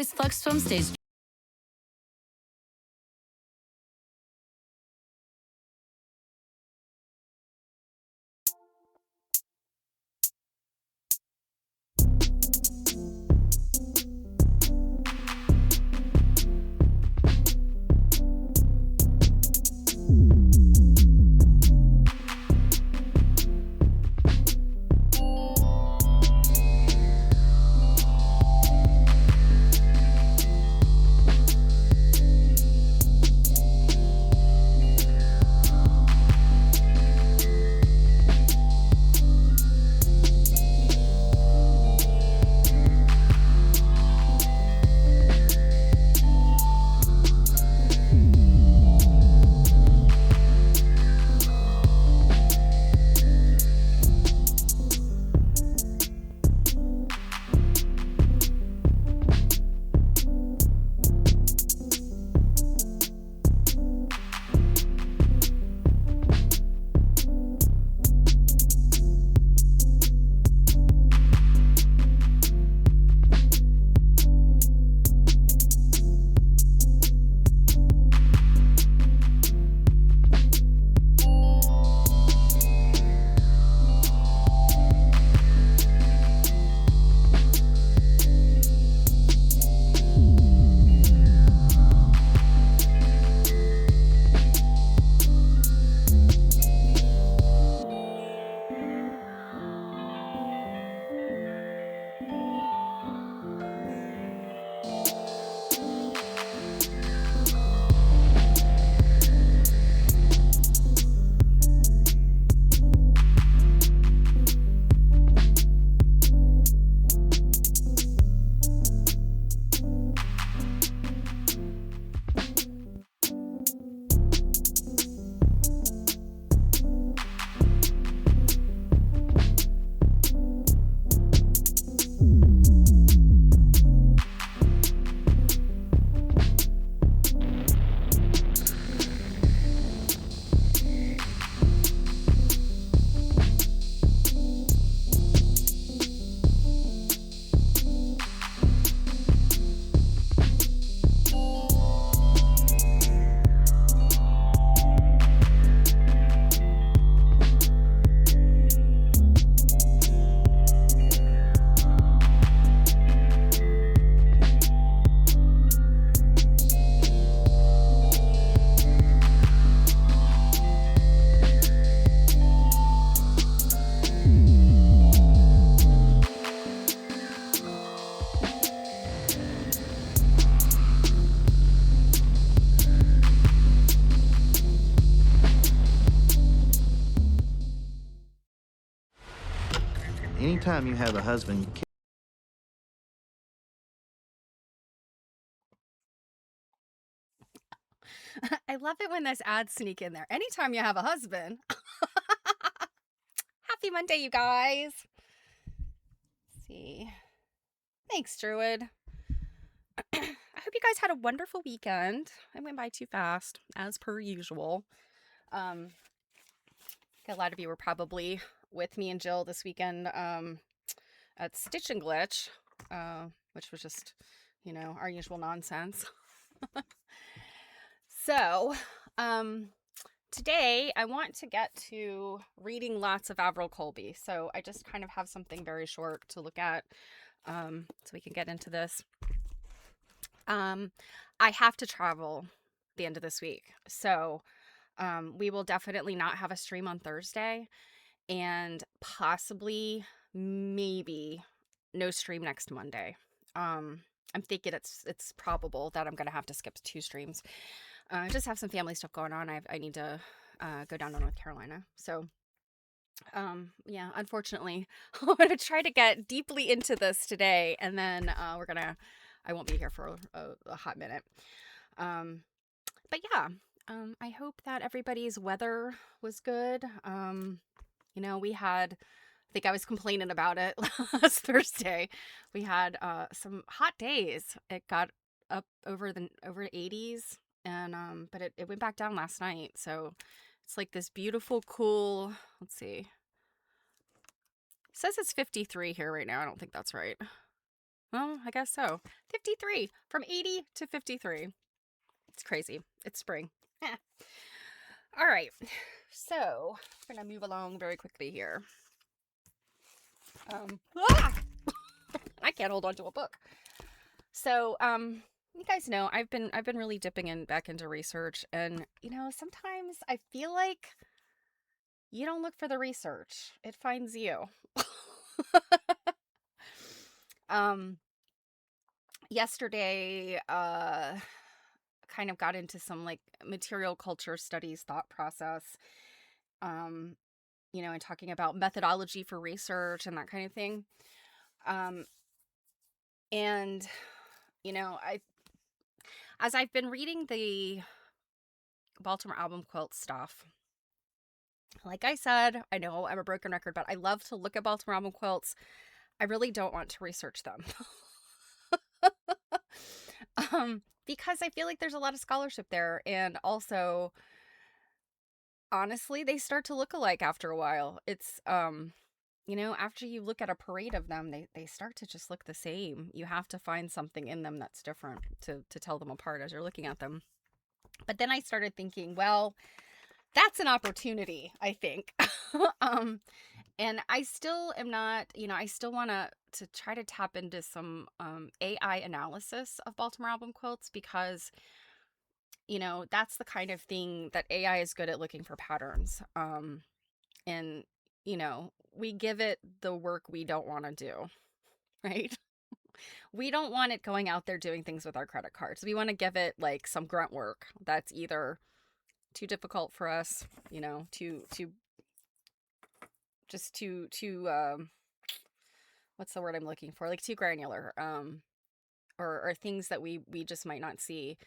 Always Flex Swim stays. Anytime you have a husband, you can't. I love it when those ads sneak in there. Anytime you have a husband. Happy Monday, you guys. Let's see. Thanks, Druid. I hope you guys had a wonderful weekend. I went by too fast, as per usual. A lot of you were probably with me and Jill this weekend at Stitch and Glitch, which was just, our usual nonsense. So, today I want to get to reading lots of Avril Colby. So I just kind of have something very short to look at, so we can get into this. I have to travel the end of this week. So, we will definitely not have a stream on Thursday, and possibly, maybe, no stream next Monday. I'm thinking it's probable that I'm gonna have to skip 2 streams. I just have some family stuff going on. I need to go down to North Carolina. So, yeah, unfortunately, I'm gonna try to get deeply into this today, and then I won't be here for a hot minute. But yeah, I hope that everybody's weather was good. We had, I think I was complaining about it last Thursday. We had some hot days. It got up over 80s, and but it went back down last night. So it's like this beautiful, cool. Let's see. It says it's 53 here right now. I don't think that's right. Well, I guess so. 53. From 80 to 53. It's crazy. It's spring. Eh. All right. So, we're going to move along very quickly here. Ah! I can't hold on to a book. So, you guys know I've been really dipping in back into research, and sometimes I feel like you don't look for the research. It finds you. um Yesterday kind of got into some like material culture studies thought process, um and talking about methodology for research and that kind of thing. um and I as I've been reading the Baltimore album quilt stuff, like I said, I know I'm a broken record, but I love to look at Baltimore album quilts. I really don't want to research them. Because I feel like there's a lot of scholarship there, and also honestly, they start to look alike after a while. It's after you look at a parade of them, they start to just look the same. You have to find something in them that's different to tell them apart as you're looking at them. But then I started thinking, well, that's an opportunity, I think. And I still am not, I still want to try to tap into some AI analysis of Baltimore album quilts, because that's the kind of thing that AI is good at, looking for patterns. And we give it the work we don't want to do, right? We don't want it going out there doing things with our credit cards. We want to give it like some grunt work that's either too difficult for us, too just too what's the word I'm looking for? Like too granular, or things that we just might not see,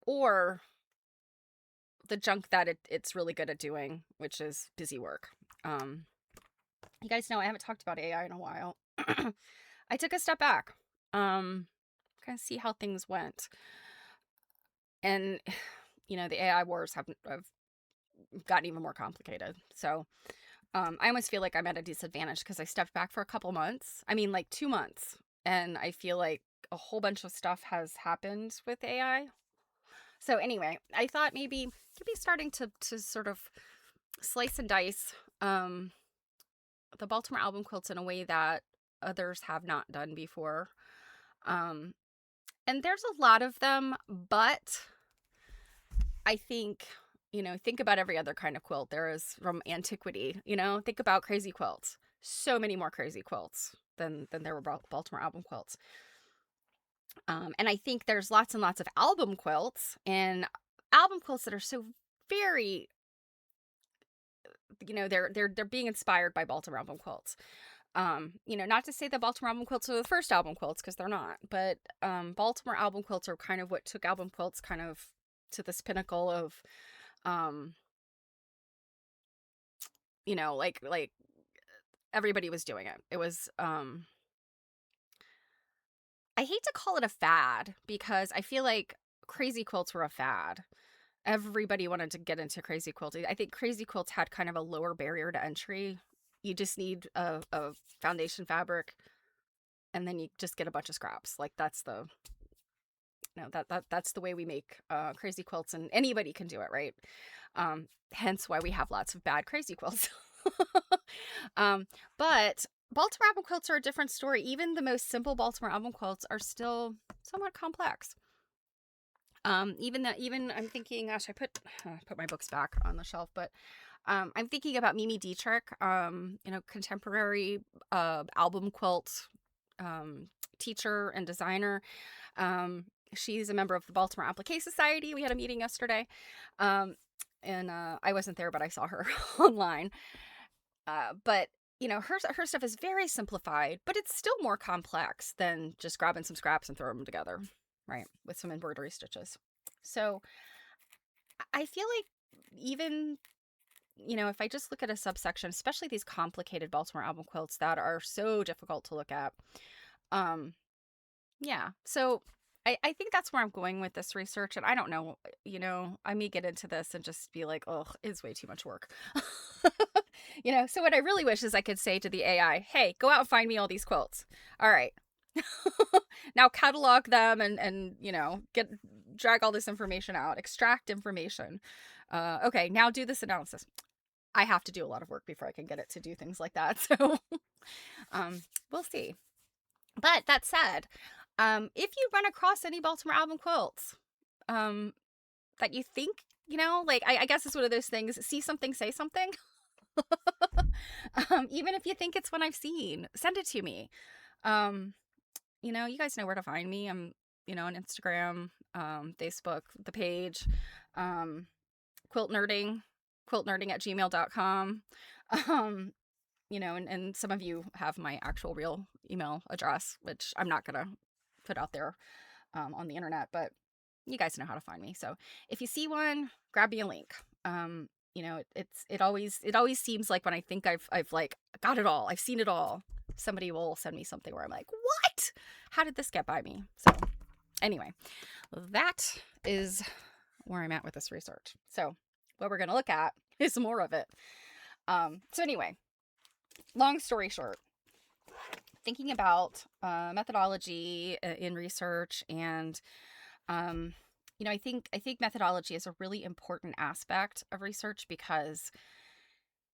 or the junk that it's really good at doing, which is busy work. You guys know I haven't talked about AI in a while. I took a step back, kind of see how things went, and the AI wars have gotten even more complicated. So I almost feel like I'm at a disadvantage because I stepped back for a couple months. I mean, like 2 months, and I feel like a whole bunch of stuff has happened with AI. So anyway, I thought maybe you'd be starting to sort of slice and dice the Baltimore album quilts in a way that others have not done before. Um, and there's a lot of them, but I think, think about every other kind of quilt there is from antiquity. Think about crazy quilts. So many more crazy quilts than there were Baltimore album quilts. And I think there's lots and lots of album quilts, and album quilts that are so very, they're being inspired by Baltimore album quilts. Not to say that Baltimore album quilts are the first album quilts, because they're not, but Baltimore album quilts are kind of what took album quilts kind of to this pinnacle of, like everybody was doing it. It was, I hate to call it a fad, because I feel like crazy quilts were a fad. Everybody wanted to get into crazy quilting. I think crazy quilts had kind of a lower barrier to entry. You just need a foundation fabric, and then you just get a bunch of scraps. Like that's the that's the way we make crazy quilts, and anybody can do it, right? Hence why we have lots of bad crazy quilts. But Baltimore album quilts are a different story. Even the most simple Baltimore album quilts are still somewhat complex. Even I'm thinking, gosh, I put my books back on the shelf, but I'm thinking about Mimi Dietrich, contemporary album quilt teacher and designer. She's a member of the Baltimore Applique Society. We had a meeting yesterday, and I wasn't there, but I saw her online. But her stuff is very simplified, but it's still more complex than just grabbing some scraps and throwing them together, right, with some embroidery stitches. So I feel like even, if I just look at a subsection, especially these complicated Baltimore album quilts that are so difficult to look at, yeah. So I think that's where I'm going with this research. And I don't know, I may get into this and just be like, oh, it's way too much work. So what I really wish is I could say to the AI, hey, go out and find me all these quilts. All right. Now catalog them and drag all this information out, extract information. Okay, now do this analysis. I have to do a lot of work before I can get it to do things like that. So we'll see. But that said, if you run across any Baltimore album quilts that you think, like I guess it's one of those things, see something, say something. Even if you think it's one I've seen, send it to me. You guys know where to find me. I'm, on Instagram, Facebook, the page, quilt nerding, quiltnerding@gmail.com. And some of you have my actual real email address, which I'm not going to put out there on the internet, but you guys know how to find me. So if you see one, grab me a link. It always seems like when I think I've like got it all, I've seen it all, somebody will send me something where I'm like, what? How did this get by me? So anyway, that is where I'm at with this research. So what we're going to look at is more of it. So anyway, long story short, thinking about methodology in research, and I think methodology is a really important aspect of research, because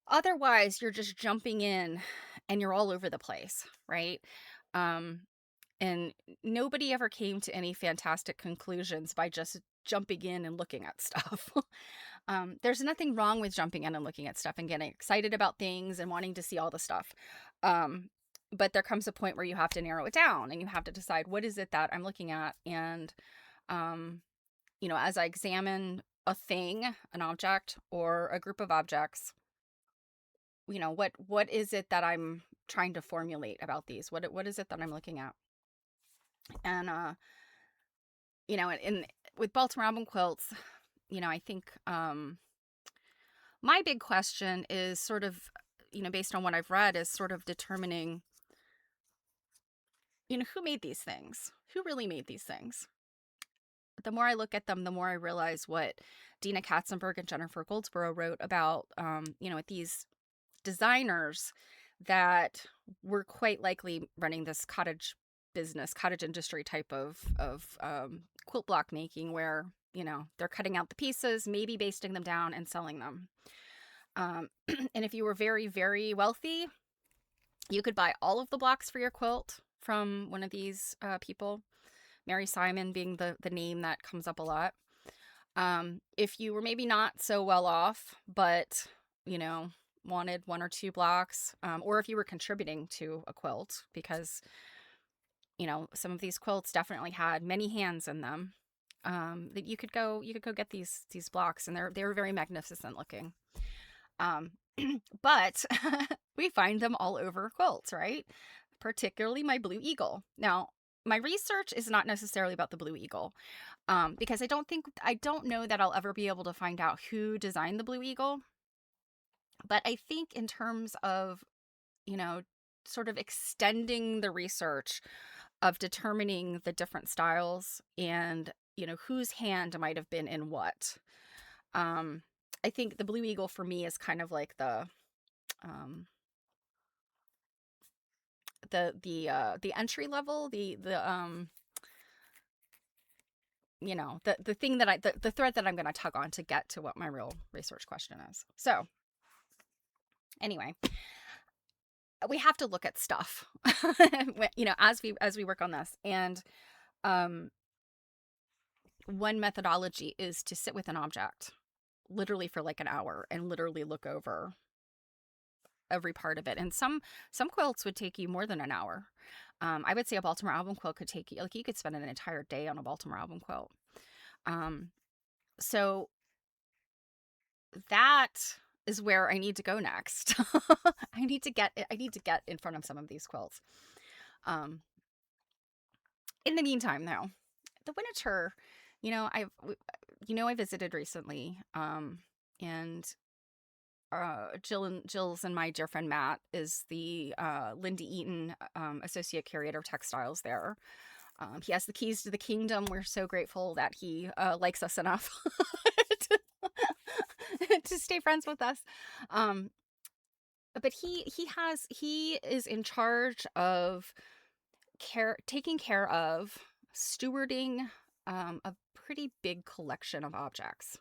otherwise you're just jumping in and you're all over the place, right? And nobody ever came to any fantastic conclusions by just jumping in and looking at stuff. There's nothing wrong with jumping in and looking at stuff and getting excited about things and wanting to see all the stuff. But there comes a point where you have to narrow it down and you have to decide, what is it that I'm looking at? And, as I examine a thing, an object, or a group of objects, what is it that I'm trying to formulate about these? What is it that I'm looking at? And, and with Baltimore album quilts, I think, my big question is sort of, based on what I've read, is sort of determining, who made these things? Who really made these things? The more I look at them, the more I realize what Dina Katzenberg and Jennifer Goldsboro wrote about, these designers that were quite likely running this cottage industry type of quilt block making, where, they're cutting out the pieces, maybe basting them down and selling them. And if you were very, very wealthy, you could buy all of the blocks for your quilt from one of these people, Mary Simon being the name that comes up a lot. If you were maybe not so well off, but, wanted one or two blocks, or if you were contributing to a quilt, because, some of these quilts definitely had many hands in them, that you could go get these blocks, and they were very magnificent looking. But we find them all over quilts, right? Particularly my Blue Eagle. Now, my research is not necessarily about the Blue Eagle, because I don't know that I'll ever be able to find out who designed the Blue Eagle. But I think in terms of, sort of extending the research of determining the different styles and, whose hand might have been in what. I think the Blue Eagle for me is kind of like the entry level, the thing that the thread that I'm going to tug on to get to what my real research question is. So anyway, we have to look at stuff, as we work on this. And one methodology is to sit with an object literally for like an hour and literally look over every part of it. And some quilts would take you more than an hour. I would say a Baltimore album quilt could take you, like, you could spend an entire day on a Baltimore album quilt. So that is where I need to go next. I need to get in front of some of these quilts. In the meantime, though, the Winterthur, I visited recently, and Jill's and my dear friend Matt is the Lindy Eaton associate curator of textiles there. He has the keys to the kingdom. We're so grateful that he likes us enough to stay friends with us. But he is in charge of taking care of, stewarding a pretty big collection of objects.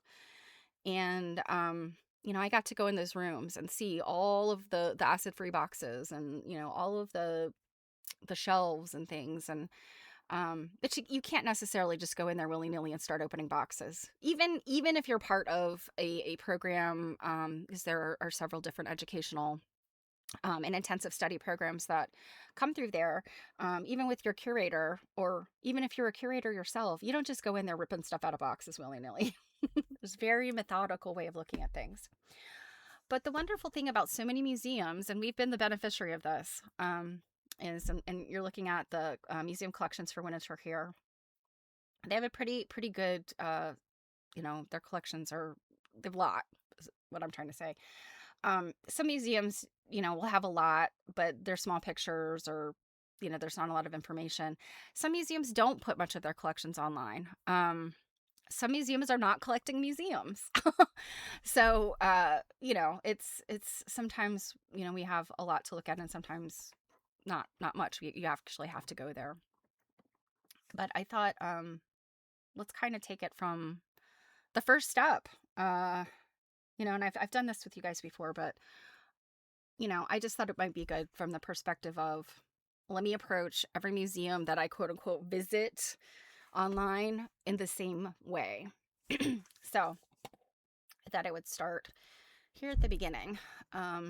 And I got to go in those rooms and see all of the acid-free boxes, and all of the shelves and things. And but you can't necessarily just go in there willy-nilly and start opening boxes, even if you're part of a program, because there are several different educational and intensive study programs that come through there. Even with your curator, or even if you're a curator yourself, you don't just go in there ripping stuff out of boxes willy-nilly. There's a very methodical way of looking at things. But the wonderful thing about so many museums, and we've been the beneficiary of this, and you're looking at the museum collections for Winterthur here. They have a pretty good, their collections are, they have a lot, is what I'm trying to say. Some museums, will have a lot, but they're small pictures, or, there's not a lot of information. Some museums don't put much of their collections online. Some museums are not collecting museums. So, it's sometimes, we have a lot to look at, and sometimes not much. You actually have to go there. But I thought, let's kind of take it from the first step. And I've done this with you guys before, but I just thought it might be good from the perspective of, let me approach every museum that I quote unquote visit online in the same way. So I thought I would start here at the beginning, at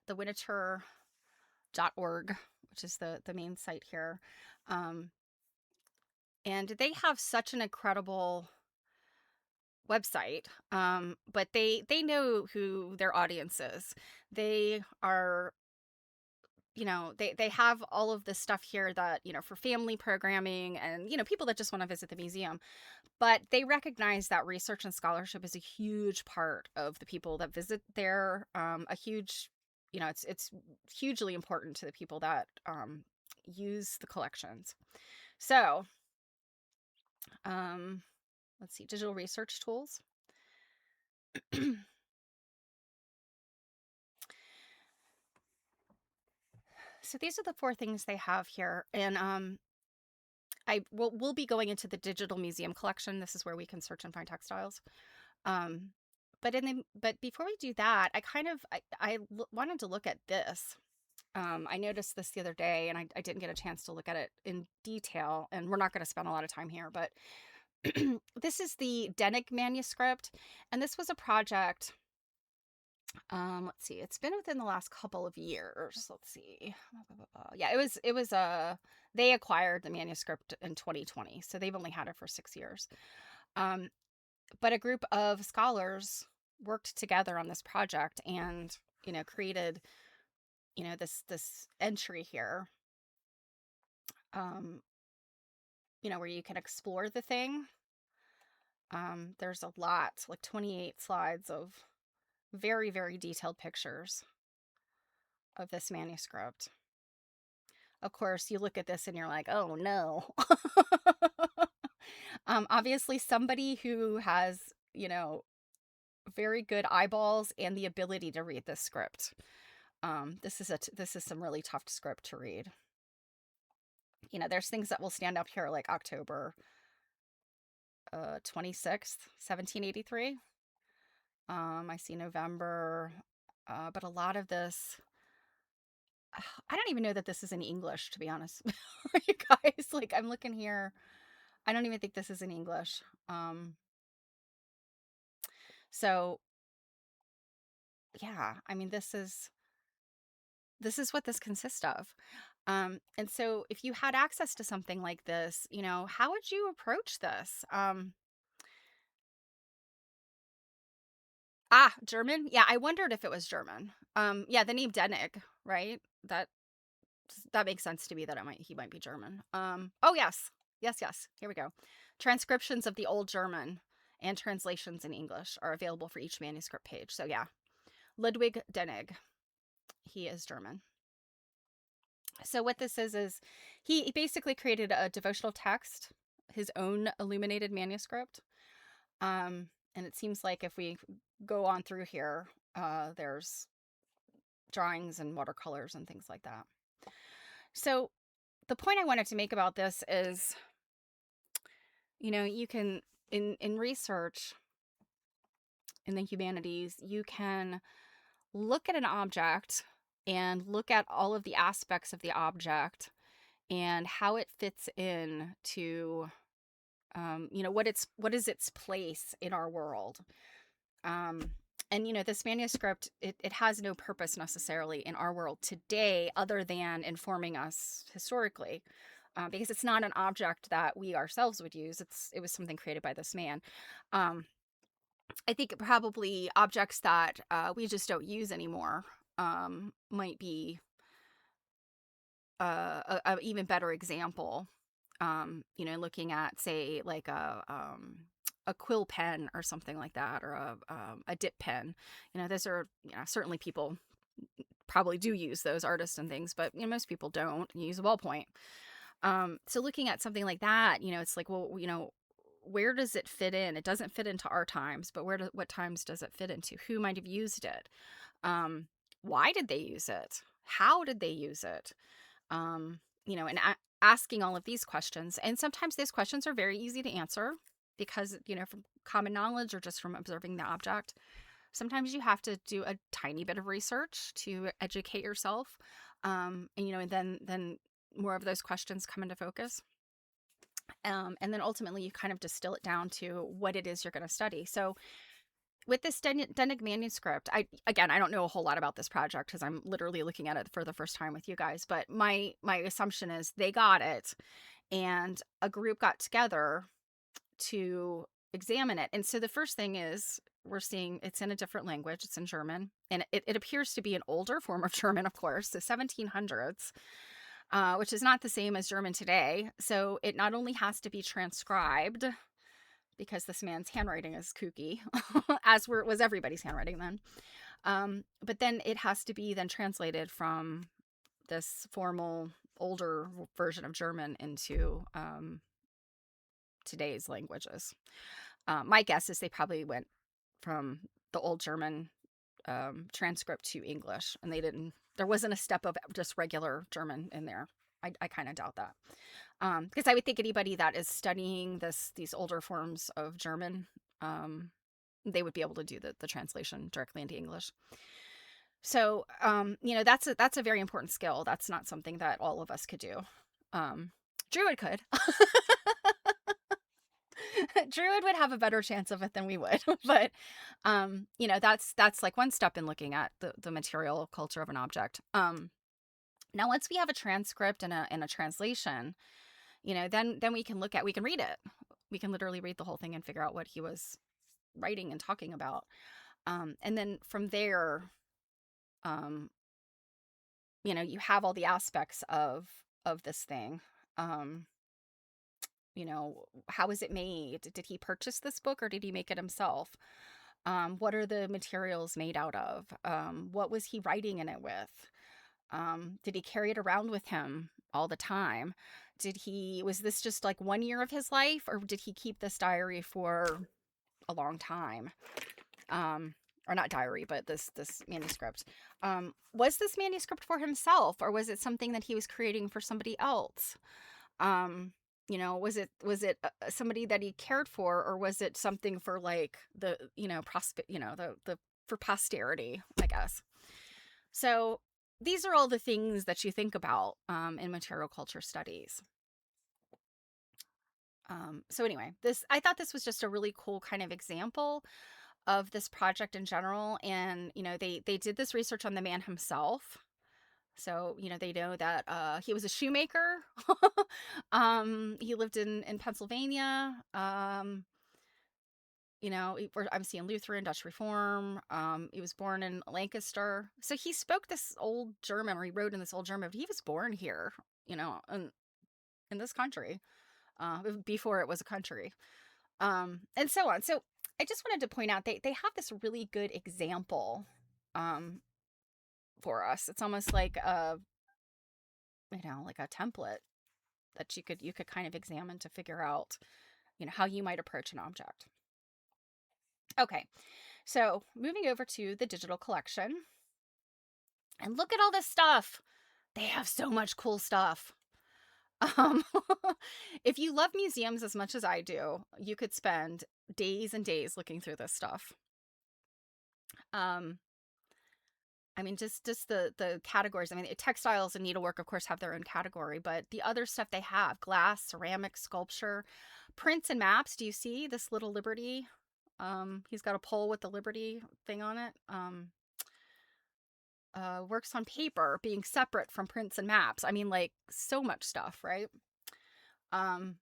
the Winterthur.org, which is the main site here. And they have such an incredible website, but they know who their audience is. They are, they have all of this stuff here that, for family programming, and, people that just want to visit the museum. But they recognize that research and scholarship is a huge part of the people that visit there. A huge, it's hugely important to the people that use the collections. So, let's see, digital research tools. So these are the 4 things they have here. And we'll be going into the digital museum collection. This is where we can search and find textiles. But before we do that, I wanted to look at this. I noticed this the other day, and I didn't get a chance to look at it in detail, and we're not going to spend a lot of time here, but this is the Denig manuscript, and this was a project. Let's see, it's been within the last couple of years. Let's see. Yeah, it was they acquired the manuscript in 2020, so they've only had it for 6 years. But a group of scholars worked together on this project, and created this entry here, where you can explore the thing. There's a lot, like 28 slides of very, very detailed pictures of this manuscript. Of course, you look at this and you're like, oh no. Obviously somebody who has, very good eyeballs and the ability to read this script. This is some really tough script to read. There's things that will stand up here, like October 26th, 1783. I see November, but a lot of this, I don't even know that this is in English, to be honest. You guys, like, I'm looking here, I don't even think this is in English. So yeah, I mean, this is what this consists of. And so if you had access to something like this, how would you approach this? German. Yeah, I wondered if it was German. Yeah, the name Denig, right? That makes sense to me that he might be German. Oh yes. Yes. Here we go. Transcriptions of the Old German and translations in English are available for each manuscript page. So yeah, Ludwig Denig. He is German. So what this is he basically created a devotional text, his own illuminated manuscript. And it seems like if we go on through here, there's drawings and watercolors and things like that. So the point I wanted to make about this is, you can in research in the humanities, you can look at an object and look at all of the aspects of the object and how it fits in to what is its place in our world. um and this manuscript, it has no purpose necessarily in our world today other than informing us historically, because it's not an object that we ourselves would use. It was something created by this man. um I think probably objects that we just don't use anymore might be a even better example. Looking at, say, like a quill pen or something like that, or a dip pen. Those are, certainly people probably do use those, artists and things, but most people don't. You use a ballpoint. So looking at something like that, it's like, well, where does it fit in? It doesn't fit into our times, but what times does it fit into? Who might have used it? Why did they use it? How did they use it? And asking all of these questions. And sometimes these questions are very easy to answer because, from common knowledge or just from observing the object. Sometimes you have to do a tiny bit of research to educate yourself. And then more of those questions come into focus. And then ultimately you kind of distill it down to what it is you're going to study. So with this Denig manuscript, I don't know a whole lot about this project because I'm literally looking at it for the first time with you guys, but my assumption is they got it and a group got together to examine it. And so the first thing is, we're seeing it's in a different language. It's in German, and it appears to be an older form of German, of course, the 1700s, which is not the same as German today. So it not only has to be transcribed, because this man's handwriting is kooky, as was everybody's handwriting then. But then it has to be then translated from this formal, older version of German into today's languages. My guess is they probably went from the old German transcript to English, and there wasn't a step of just regular German in there. I kind of doubt that. Because I would think anybody that is studying these older forms of German, they would be able to do the translation directly into English. So, that's a very important skill. That's not something that all of us could do. Druid could. Druid would have a better chance of it than we would. But, that's like one step in looking at the material culture of an object. Now, once we have a transcript and a translation, then we can read it. We can literally read the whole thing and figure out what he was writing and talking about. And then from there, you have all the aspects of this thing. How was it made? Did he purchase this book or did he make it himself? What are the materials made out of? What was he writing in it with? Did he carry it around with him all the time? Was this just like 1 year of his life, or did he keep this diary for a long time? Or not diary, but this manuscript. Was this manuscript for himself, or was it something that he was creating for somebody else? Was it somebody that he cared for, or was it something for like the for posterity, I guess. So these are all the things that you think about in material culture studies. So anyway, I thought this was just a really cool kind of example of this project in general. And, they did this research on the man himself. So, they know that he was a shoemaker. He lived in Pennsylvania. I'm seeing Lutheran, Dutch Reform. He was born in Lancaster. So he spoke this old German, or he wrote in this old German, but he was born here, in this country, before it was a country, and so on. So I just wanted to point out they have this really good example for us. It's almost like like a template that you could kind of examine to figure out, how you might approach an object. Okay, so moving over to the digital collection, and look at all this stuff. They have so much cool stuff. Um, if you love museums as much as I do, you could spend days and days looking through this stuff. Um, I mean, just the categories. I mean, textiles and needlework, of course, have their own category, but the other stuff they have: glass, ceramic, sculpture, prints and maps. Do you see this little Liberty? He's got a pole with the Liberty thing on it. Works on paper, being separate from prints and maps. I mean, like, so much stuff, right? Um,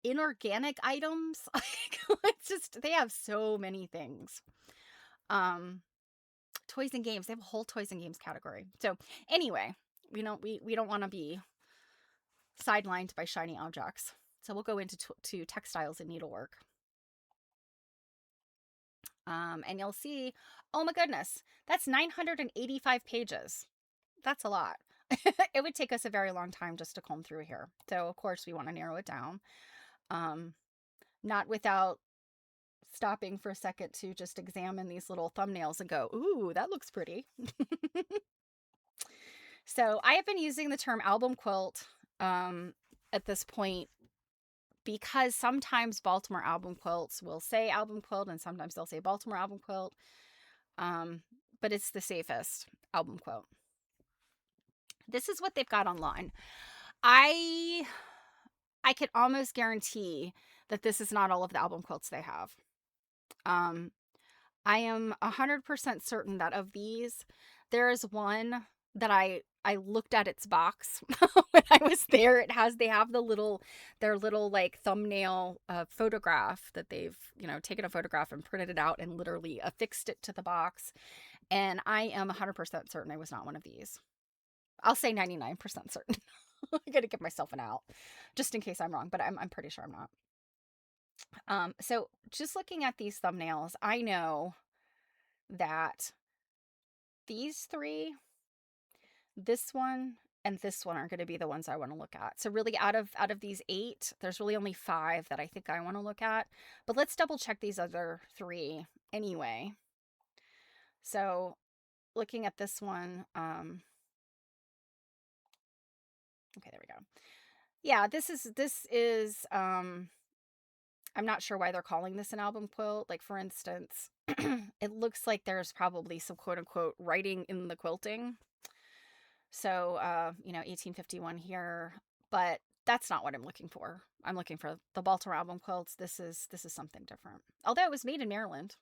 Inorganic items. It's just, they have so many things. Um, Toys and games. They have a whole toys and games category. So anyway, we don't want to be sidelined by shiny objects. So we'll go into to textiles and needlework. And you'll see, oh my goodness, that's 985 pages. That's a lot. It would take us a very long time just to comb through here. So of course we want to narrow it down. Not without stopping for a second to just examine these little thumbnails and go, ooh, that looks pretty. So I have been using the term album quilt at this point because sometimes Baltimore album quilts will say album quilt and sometimes they'll say Baltimore album quilt. But it's the safest, album quilt. This is what they've got online. I can almost guarantee that this is not all of the album quilts they have. I am 100% certain that of these, there is one that I looked at its box when I was there. They have their little like thumbnail photograph that they've, taken a photograph and printed it out and literally affixed it to the box. And I am 100% certain I was not one of these. I'll say 99% certain. I got to give myself an out just in case I'm wrong, but I'm pretty sure I'm not. So just looking at these thumbnails, I know that these three, this one, and this one are going to be the ones I want to look at. So really out of these 8, there's really only 5 that I think I want to look at. But let's double check these other 3 anyway. So looking at this one, okay, there we go. Yeah, this is I'm not sure why they're calling this an album quilt. Like, for instance, it looks like there's probably some quote unquote writing in the quilting. So, 1851 here, but that's not what I'm looking for. I'm looking for the Baltimore album quilts. This is something different. Although it was made in Maryland.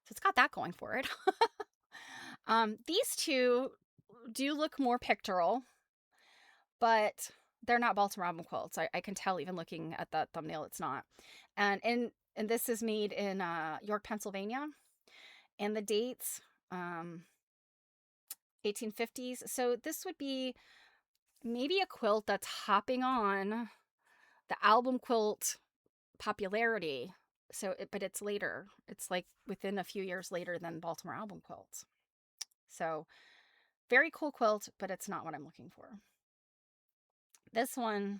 So it's got that going for it. These two do look more pictorial, but they're not Baltimore album quilts. I can tell even looking at that thumbnail, it's not. And this is made in York, Pennsylvania. And the dates, 1850s. So this would be maybe a quilt that's hopping on the album quilt popularity. But it's later. It's like within a few years later than Baltimore album quilts. So very cool quilt, but it's not what I'm looking for. This one,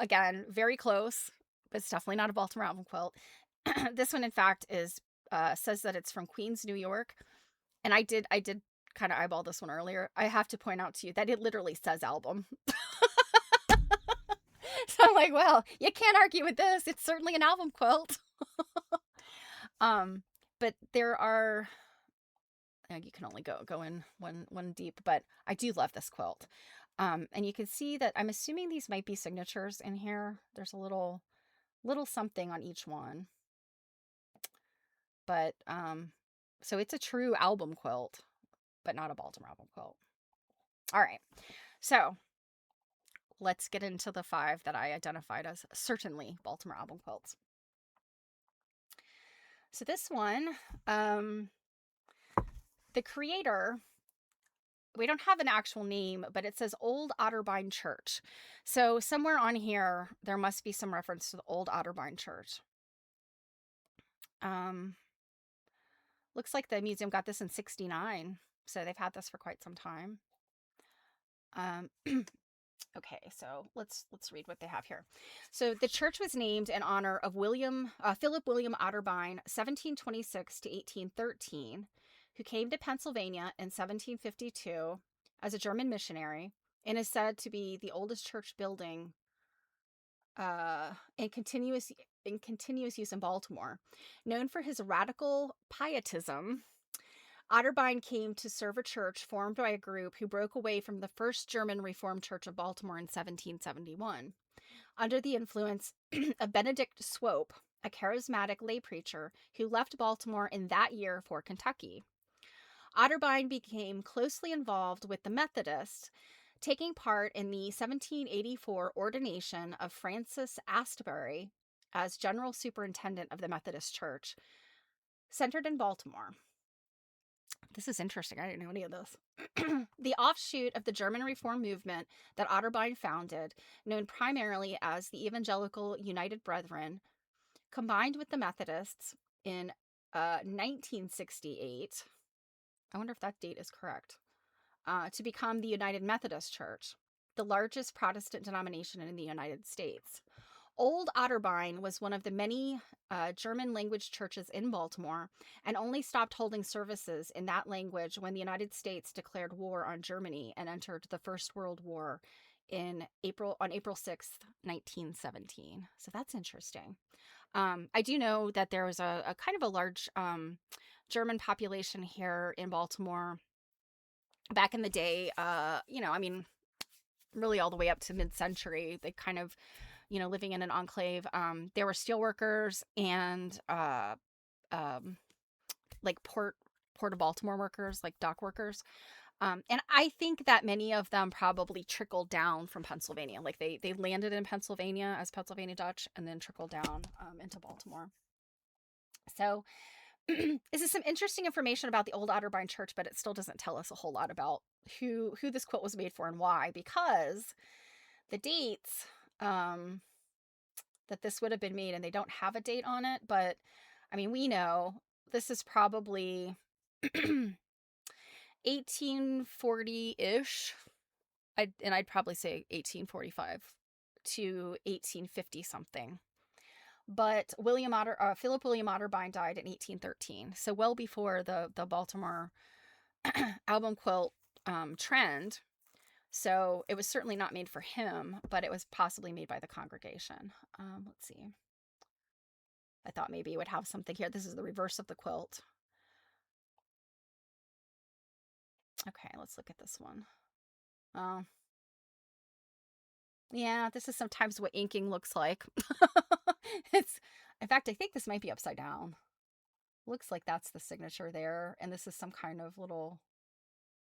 again, very close, but it's definitely not a Baltimore album quilt. This one, in fact, says that it's from Queens, New York. And I did kind of eyeball this one earlier. I have to point out to you that it literally says album. So I'm like, well, you can't argue with this. It's certainly an album quilt. But there are, you can only go in one deep, but I do love this quilt. And you can see that I'm assuming these might be signatures in here. There's a little something on each one. But so it's a true album quilt, but not a Baltimore album quilt. All right. So let's get into the 5 that I identified as certainly Baltimore album quilts. So this one, the creator, we don't have an actual name, but it says Old Otterbein Church. So somewhere on here, there must be some reference to the Old Otterbein Church. Looks like the museum got this in 1969, so they've had this for quite some time. Okay, so let's read what they have here. So the church was named in honor of Philip William Otterbein, 1726 to 1813, who came to Pennsylvania in 1752 as a German missionary and is said to be the oldest church building uh, in continuous in continuous use in Baltimore. Known for his radical pietism, Otterbein came to serve a church formed by a group who broke away from the First German Reformed Church of Baltimore in 1771. Under the influence of Benedict Swope, a charismatic lay preacher who left Baltimore in that year for Kentucky. Otterbein became closely involved with the Methodists, taking part in the 1784 ordination of Francis Asbury as general superintendent of the Methodist Church, centered in Baltimore. This is interesting. I didn't know any of this. The offshoot of the German Reform movement that Otterbein founded, known primarily as the Evangelical United Brethren, combined with the Methodists in 1968. I wonder if that date is correct. To become the United Methodist Church, the largest Protestant denomination in the United States. Old Otterbein was one of the many German language churches in Baltimore and only stopped holding services in that language when the United States declared war on Germany and entered the First World War on April 6th, 1917. So that's interesting. I do know that there was a kind of a large German population here in Baltimore back in the day. I mean, really all the way up to mid-century. They kind of, living in an enclave. There were steelworkers and like Port of Baltimore workers, like dock workers. And I think that many of them probably trickled down from Pennsylvania. Like they landed in Pennsylvania as Pennsylvania Dutch and then trickled down into Baltimore. So this is some interesting information about the old Otterbein Church, but it still doesn't tell us a whole lot about who this quilt was made for and why, because the dates that this would have been made, and they don't have a date on it, but I mean, we know this is probably 1840-ish. I'd probably say 1845 to 1850 something. But Philip William Otterbein died in 1813, so well before the Baltimore album quilt trend. So it was certainly not made for him, but it was possibly made by the congregation. Let's see. I thought maybe it would have something here. This is the reverse of the quilt. Okay, let's look at this one. Oh, yeah, this is sometimes what inking looks like. In fact, I think this might be upside down. Looks like that's the signature there, and this is some kind of little,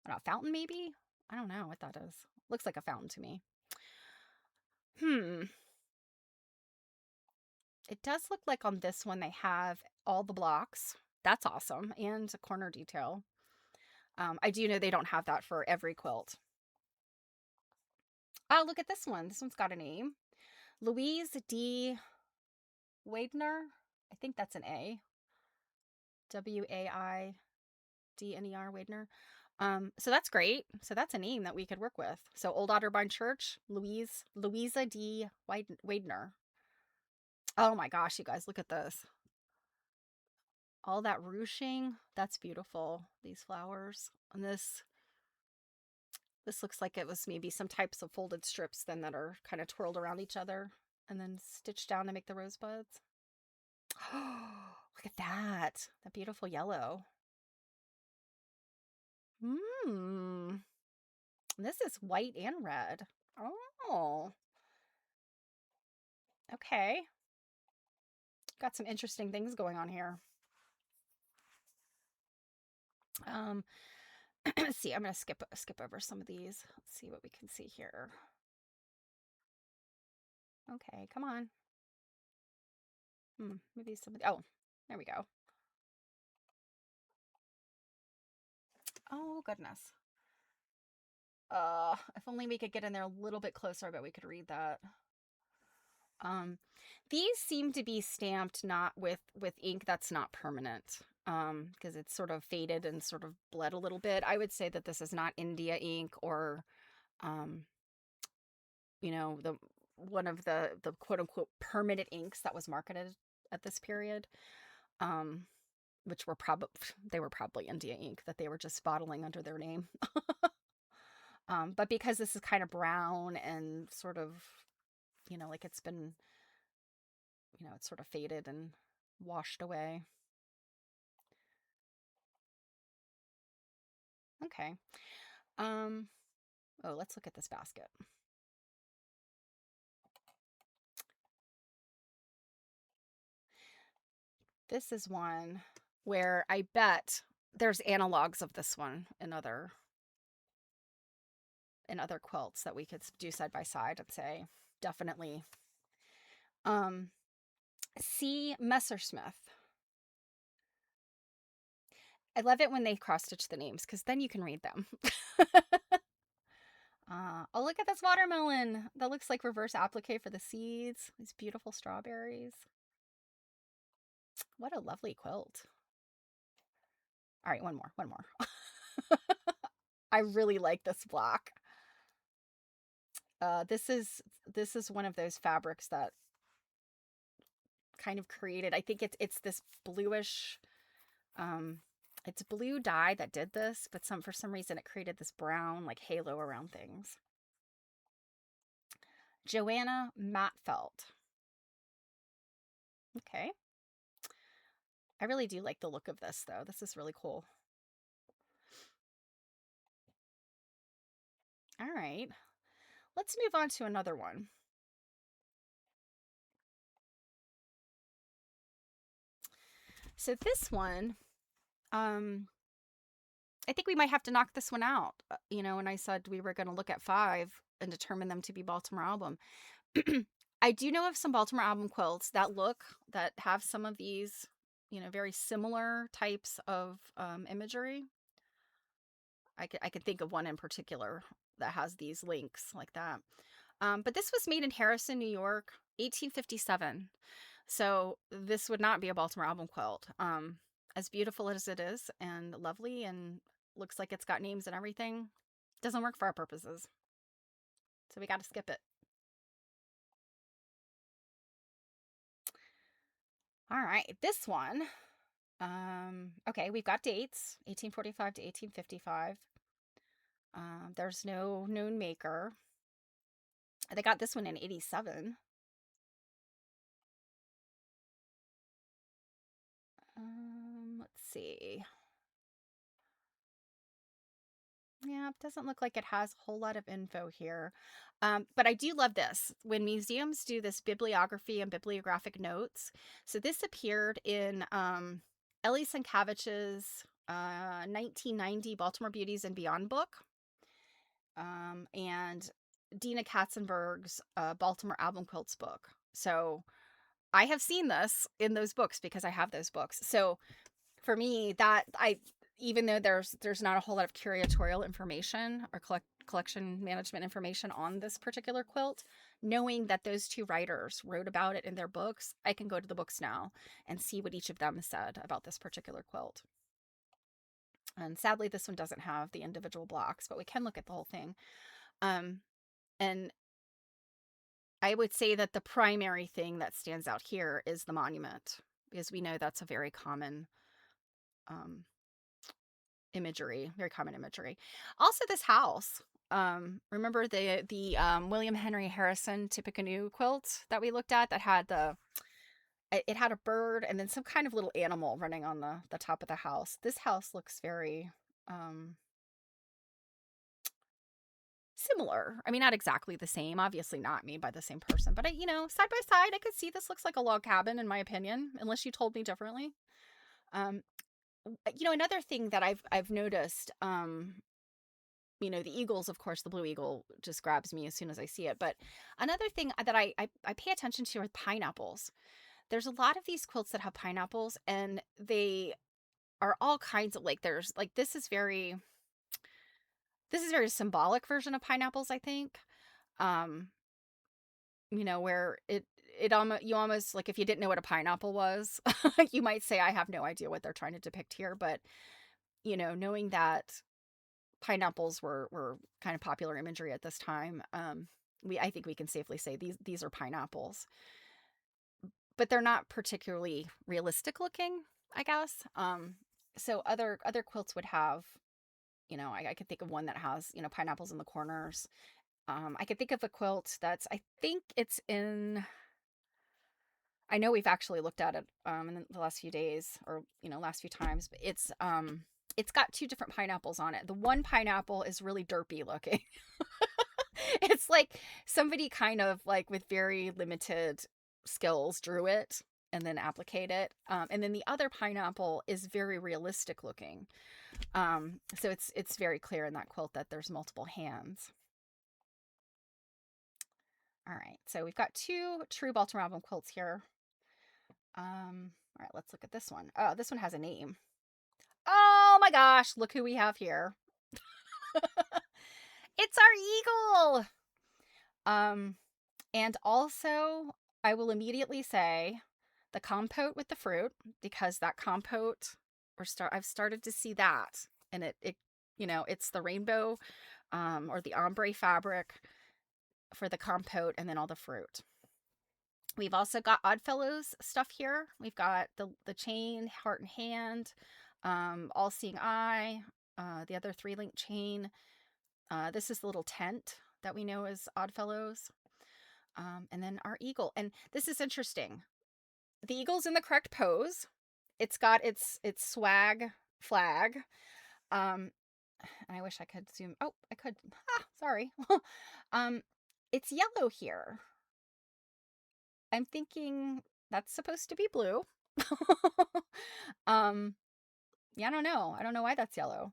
I don't know, fountain maybe? I don't know what that is. Looks like a fountain to me. It does look like on this one they have all the blocks. That's awesome. And a corner detail. I do know they don't have that for every quilt. Oh, look at this one. This one's got a name. Louise D. Weidner. I think that's an A. Waidner. Weidner. So that's great. So that's a name that we could work with. So Old Otterbein Church, Louisa D. Weidner. Oh my gosh, you guys, look at this. All that ruching, that's beautiful. These flowers. And this looks like it was maybe some types of folded strips then that are kind of twirled around each other and then stitched down to make the rosebuds. Oh, look at that. That beautiful yellow. This is white and red. Oh. Okay. Got some interesting things going on here. Let's see. I'm going to skip over some of these. Let's see what we can see here. Okay, come on. Maybe some of oh, there we go. Oh, goodness. If only we could get in there a little bit closer, I bet we could read that. These seem to be stamped not with ink that's not permanent, because it's sort of faded and sort of bled a little bit. I would say that this is not India ink or, the one of the quote unquote permanent inks that was marketed at this period. which were probably India ink that they were just bottling under their name. But because this is kind of brown and sort of, like it's been, it's sort of faded and washed away. Okay. Oh, let's look at this basket. This is one where I bet there's analogs of this one in other quilts that we could do side by side and say definitely. C. Messersmith. I love it when they cross stitch the names because then you can read them. Oh, look at this watermelon. That looks like reverse applique for the seeds. These beautiful strawberries. What a lovely quilt. All right, one more. I really like this block. This is one of those fabrics that kind of created, I think it's this bluish, it's blue dye that did this, but for some reason it created this brown like halo around things. Joanna Matfeld. Okay. I really do like the look of this though. This is really cool. All right. Let's move on to another one. So this one, I think we might have to knock this one out. When I said we were going to look at 5 and determine them to be Baltimore album. I do know of some Baltimore album quilts that have some of these, very similar types of imagery. I could think of one in particular that has these links like that. But this was made in Harrison, New York, 1857. So this would not be a Baltimore album quilt. As beautiful as it is and lovely and looks like it's got names and everything, doesn't work for our purposes. So we got to skip it. All right, this one. Okay, we've got dates, 1845 to 1855. There's no known maker. They got this one in 87. Let's see. Yeah, it doesn't look like it has a whole lot of info here. But I do love this. When museums do this bibliography and bibliographic notes. So this appeared in Ellie Sienkiewicz's 1990 Baltimore Beauties and Beyond book. And Dina Katzenberg's Baltimore Album Quilts book. So I have seen this in those books because I have those books. So for me, even though there's not a whole lot of curatorial information or collection management information on this particular quilt, knowing that those 2 writers wrote about it in their books, I can go to the books now and see what each of them said about this particular quilt. And sadly, this one doesn't have the individual blocks, but we can look at the whole thing. And I would say that the primary thing that stands out here is the monument, because we know that's a very common imagery, very common imagery. Also, this house. Remember the William Henry Harrison Tippecanoe quilt that we looked at that had it had a bird and then some kind of little animal running on the top of the house. This house looks very similar. I mean, not exactly the same, obviously not made by the same person, but side by side, I could see this looks like a log cabin in my opinion, unless you told me differently. Another thing that I've noticed, the eagles, of course, the blue eagle just grabs me as soon as I see it. But another thing that I pay attention to are pineapples. There's a lot of these quilts that have pineapples, and they are all kinds of there's this is very symbolic version of pineapples, I think. Where you almost like, if you didn't know what a pineapple was, you might say, I have no idea what they're trying to depict here. But, knowing that pineapples were kind of popular imagery at this time, I think we can safely say these are pineapples. But they're not particularly realistic looking. I guess. So other quilts would have, I could think of one that has, pineapples in the corners. I could think of a quilt that's, I think it's in, I know we've actually looked at it in the last few days, or last few times, but it's got two different pineapples on it. The one pineapple is really derpy looking. It's like somebody kind of like with very limited skills drew it and then applicate it. And then the other pineapple is very realistic looking. So it's very clear in that quilt that there's multiple hands. All right, so we've got two true Baltimore album quilts here. All right, let's look at this one. Oh, this one has a name. Oh my gosh, look who we have here. It's our eagle. Um, and also, I will immediately say the compote with the fruit, because that compote, I've started to see that, and it's the rainbow, or the ombre fabric for the compote, and then all the fruit. We've also got Oddfellows stuff here. We've got the chain, heart and hand, all seeing eye, the other 3-link chain. This is the little tent that we know as Oddfellows. And then our eagle. And this is interesting. The eagle's in the correct pose. It's got its swag flag. And I wish I could zoom. Oh, I could. Sorry. um, it's yellow here. I'm thinking that's supposed to be blue. um, yeah, I don't know. I don't know why that's yellow.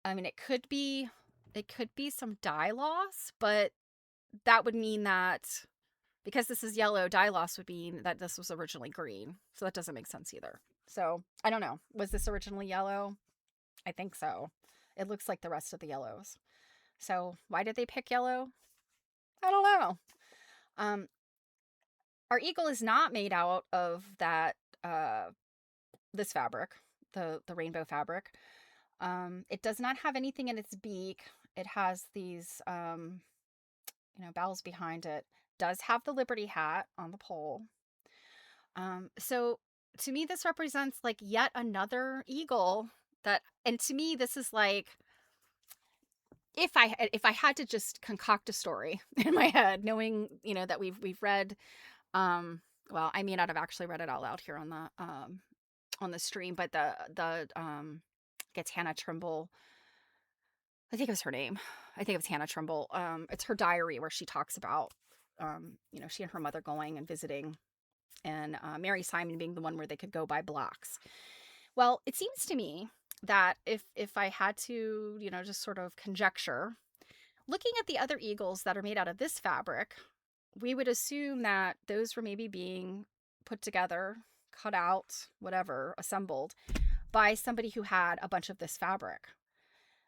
I mean, it could be some dye loss, but that would mean that because this is yellow, dye loss would mean that this was originally green. So that doesn't make sense either. So I don't know. Was this originally yellow? I think so. It looks like the rest of the yellows. So why did they pick yellow? I don't know. Um, our eagle is not made out of that this fabric, the rainbow fabric. It does not have anything in its beak. It has these bells behind it. Does have the Liberty hat on the pole. So to me, this represents like yet another eagle and to me, this is like if I had to just concoct a story in my head, knowing that we've read, well, I may not have actually read it out loud here on the stream, but gets Hannah Trimble. I think it was her name. I think it was Hannah Trimble. It's her diary where she talks about, she and her mother going and visiting, and Mary Simon being the one where they could go by blocks. Well, it seems to me that if I had to, just sort of conjecture, looking at the other eagles that are made out of this fabric, we would assume that those were maybe being put together, cut out, whatever, assembled by somebody who had a bunch of this fabric.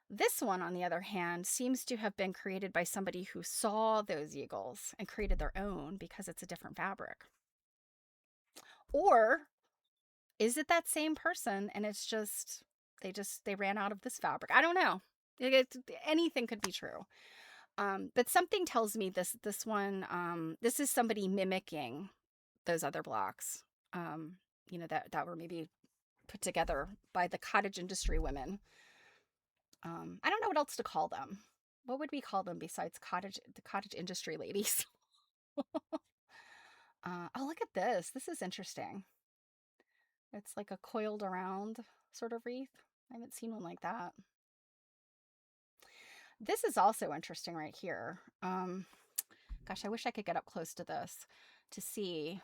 This one, on the other hand, seems to have been created by somebody who saw those eagles and created their own because it's a different fabric. Or is it that same person and it's just they ran out of this fabric? I don't know. Anything could be true. But something tells me this one, this is somebody mimicking those other blocks, that were maybe put together by the cottage industry women. I don't know what else to call them. What would we call them besides the cottage industry ladies? Oh, look at this. This is interesting. It's like a coiled around sort of wreath. I haven't seen one like that. This is also interesting right here. Gosh, I wish I could get up close to this to see.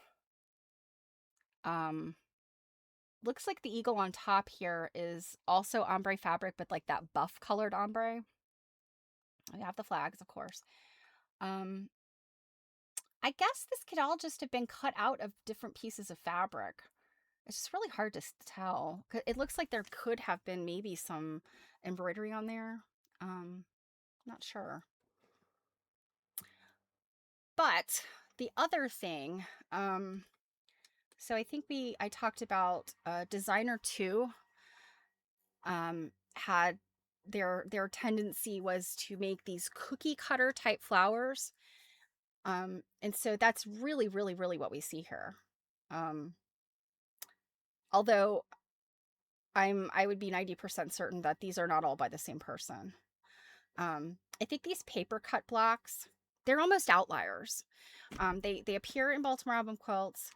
Looks like the eagle on top here is also ombre fabric, but like that buff colored ombre. I have the flags, of course. I guess this could all just have been cut out of different pieces of fabric. It's just really hard to tell. It looks like there could have been maybe some embroidery on there. Not sure. But the other thing, so I think I talked about designer 2 had their tendency was to make these cookie cutter type flowers. And so that's really, really, really what we see here. Although I would be 90% certain that these are not all by the same person. I think these paper cut blocks, they're almost outliers. They appear in Baltimore album quilts.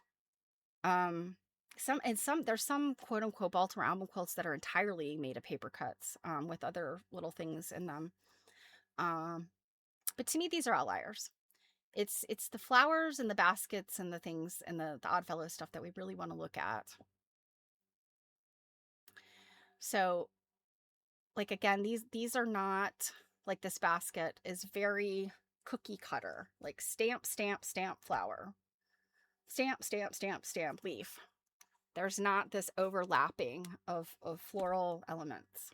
Um, there's some quote unquote Baltimore album quilts that are entirely made of paper cuts, with other little things in them. Um, but to me, these are outliers. It's the flowers and the baskets and the things and the Oddfellow stuff that we really want to look at. So, like again, these are not like this basket is very cookie cutter, like stamp, stamp, stamp flower, stamp, stamp, stamp, stamp leaf. There's not this overlapping of floral elements.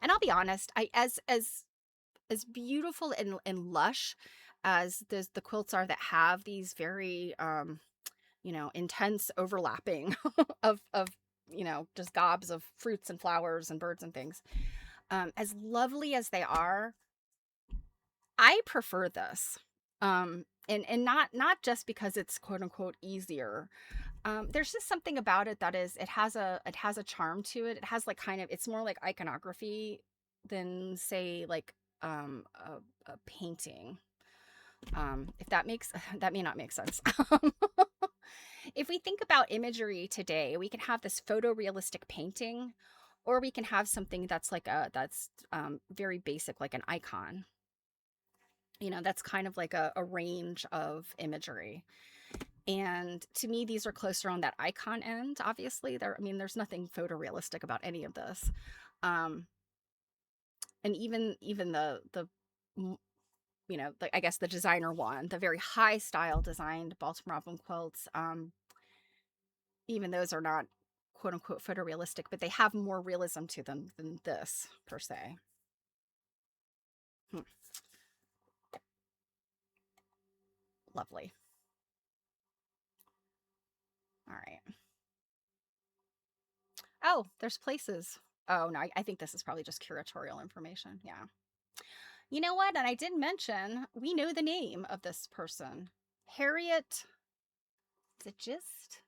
And I'll be honest, I as beautiful and lush as the quilts are that have these very intense overlapping of just gobs of fruits and flowers and birds and things. As lovely as they are, I prefer this. And not just because it's quote unquote easier. There's just something about it that is it has a charm to it. It has like kind of it's more like iconography than say like a painting. If that makes that may not make sense. If we think about imagery today, we can have this photorealistic painting, or we can have something that's like that's very basic, like an icon. That's kind of like a range of imagery. And to me, these are closer on that icon end. Obviously, there's nothing photorealistic about any of this. Um, and even I guess the designer one, the very high style designed Baltimore album quilts. Even those are not quote unquote photorealistic, but they have more realism to them than this per se. Hmm, lovely. All right. Oh, there's places. Oh no, I think this is probably just curatorial information. Yeah. You know what? And I didn't mention we know the name of this person, Harriet. Is it Gist?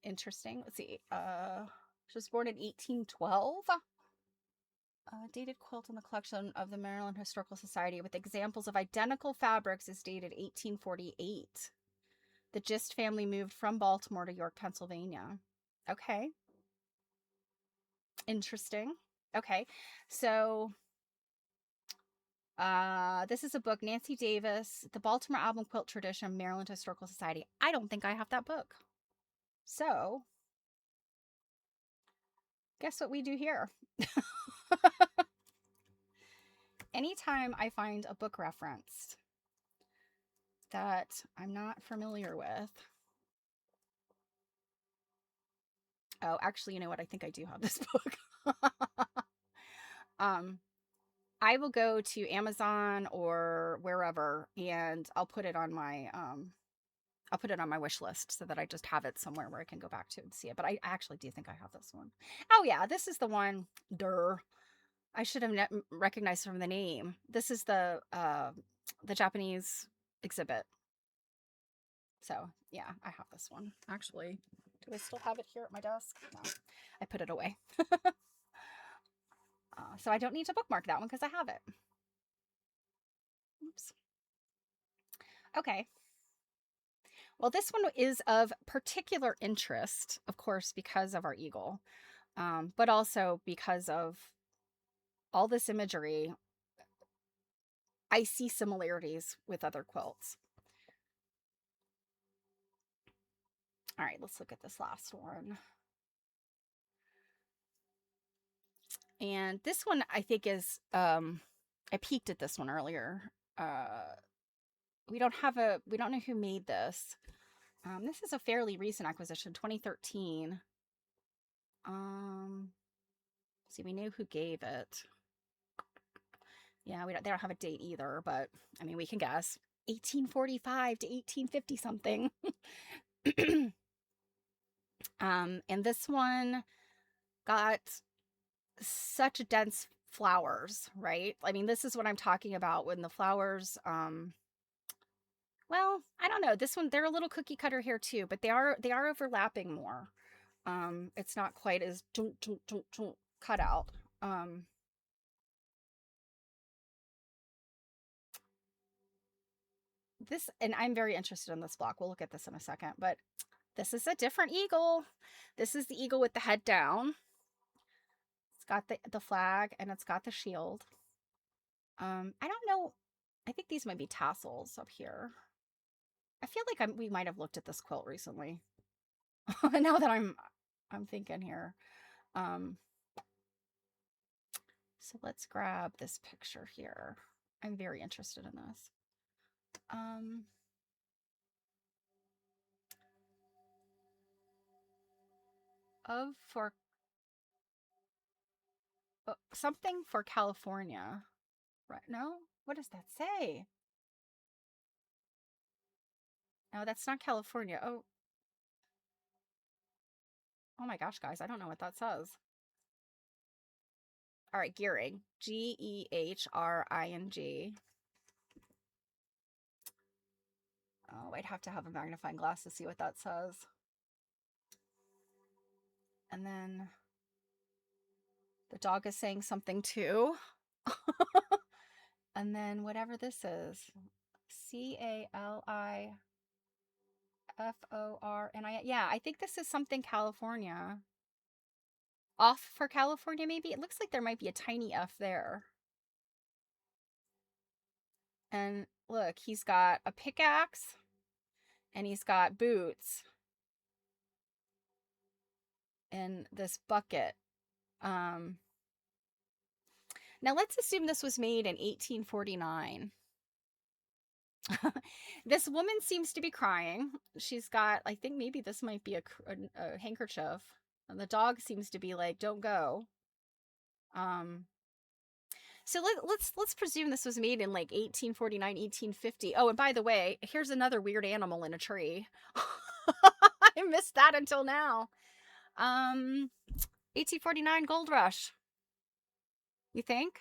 Interesting. Let's see. She was born in 1812. Dated quilt in the collection of the Maryland Historical Society with examples of identical fabrics is dated 1848. The Gist family moved from Baltimore to York, Pennsylvania. Okay, interesting. Okay, so this is a book, Nancy Davis, The Baltimore Album Quilt Tradition, Maryland Historical Society. I don't think I have that book. So, guess what we do here? Anytime I find a book reference that I'm not familiar with, oh, actually, you know what? I think I do have this book. um, I will go to Amazon or wherever, and I'll put it on my wish list so that I just have it somewhere where I can go back to and see it. But I actually do think I have this one. Oh yeah, this is the one. Durr. I should have recognized from the name. This is the Japanese exhibit. So yeah, I have this one. Actually, do I still have it here at my desk? No, I put it away. So I don't need to bookmark that one because I have it. Oops. Okay. Well, this one is of particular interest, of course, because of our eagle, but also because of all this imagery. I see similarities with other quilts. All right, let's look at this last one. And this one I think is, I peeked at this one earlier. We don't know who made this. This is a fairly recent acquisition, 2013. See, we knew who gave it. Yeah, they don't have a date either, but I mean, we can guess 1845 to 1850 something. And this one got such dense flowers, right? I mean, this is what I'm talking about when the flowers Well, I don't know. This one, they're a little cookie cutter here too, but they are overlapping more. It's not quite as cut out. Um, this, and I'm very interested in this block. We'll look at this in a second, but this is a different eagle. This is the eagle with the head down. It's got the flag and it's got the shield. I don't know. I think these might be tassels up here. I feel like we might have looked at this quilt recently. Now that I'm thinking here. Um, so let's grab this picture here. I'm very interested in this. Um, of for something for California. Right? No? What does that say? No, that's not California. Oh my gosh, guys, I don't know what that says. All right, gearing. Gehring. Oh, I'd have to have a magnifying glass to see what that says. And then the dog is saying something too. And then whatever this is, California. Yeah, I think this is something California. Off for California, maybe? It looks like there might be a tiny F there. And look, he's got a pickaxe and he's got boots in this bucket. Now let's assume this was made in 1849. This woman seems to be crying. She's got, I think maybe this might be a handkerchief. And the dog seems to be like, don't go. So let's presume this was made in like 1849, 1850. Oh, and by the way, here's another weird animal in a tree. I missed that until now. 1849 gold rush. You think?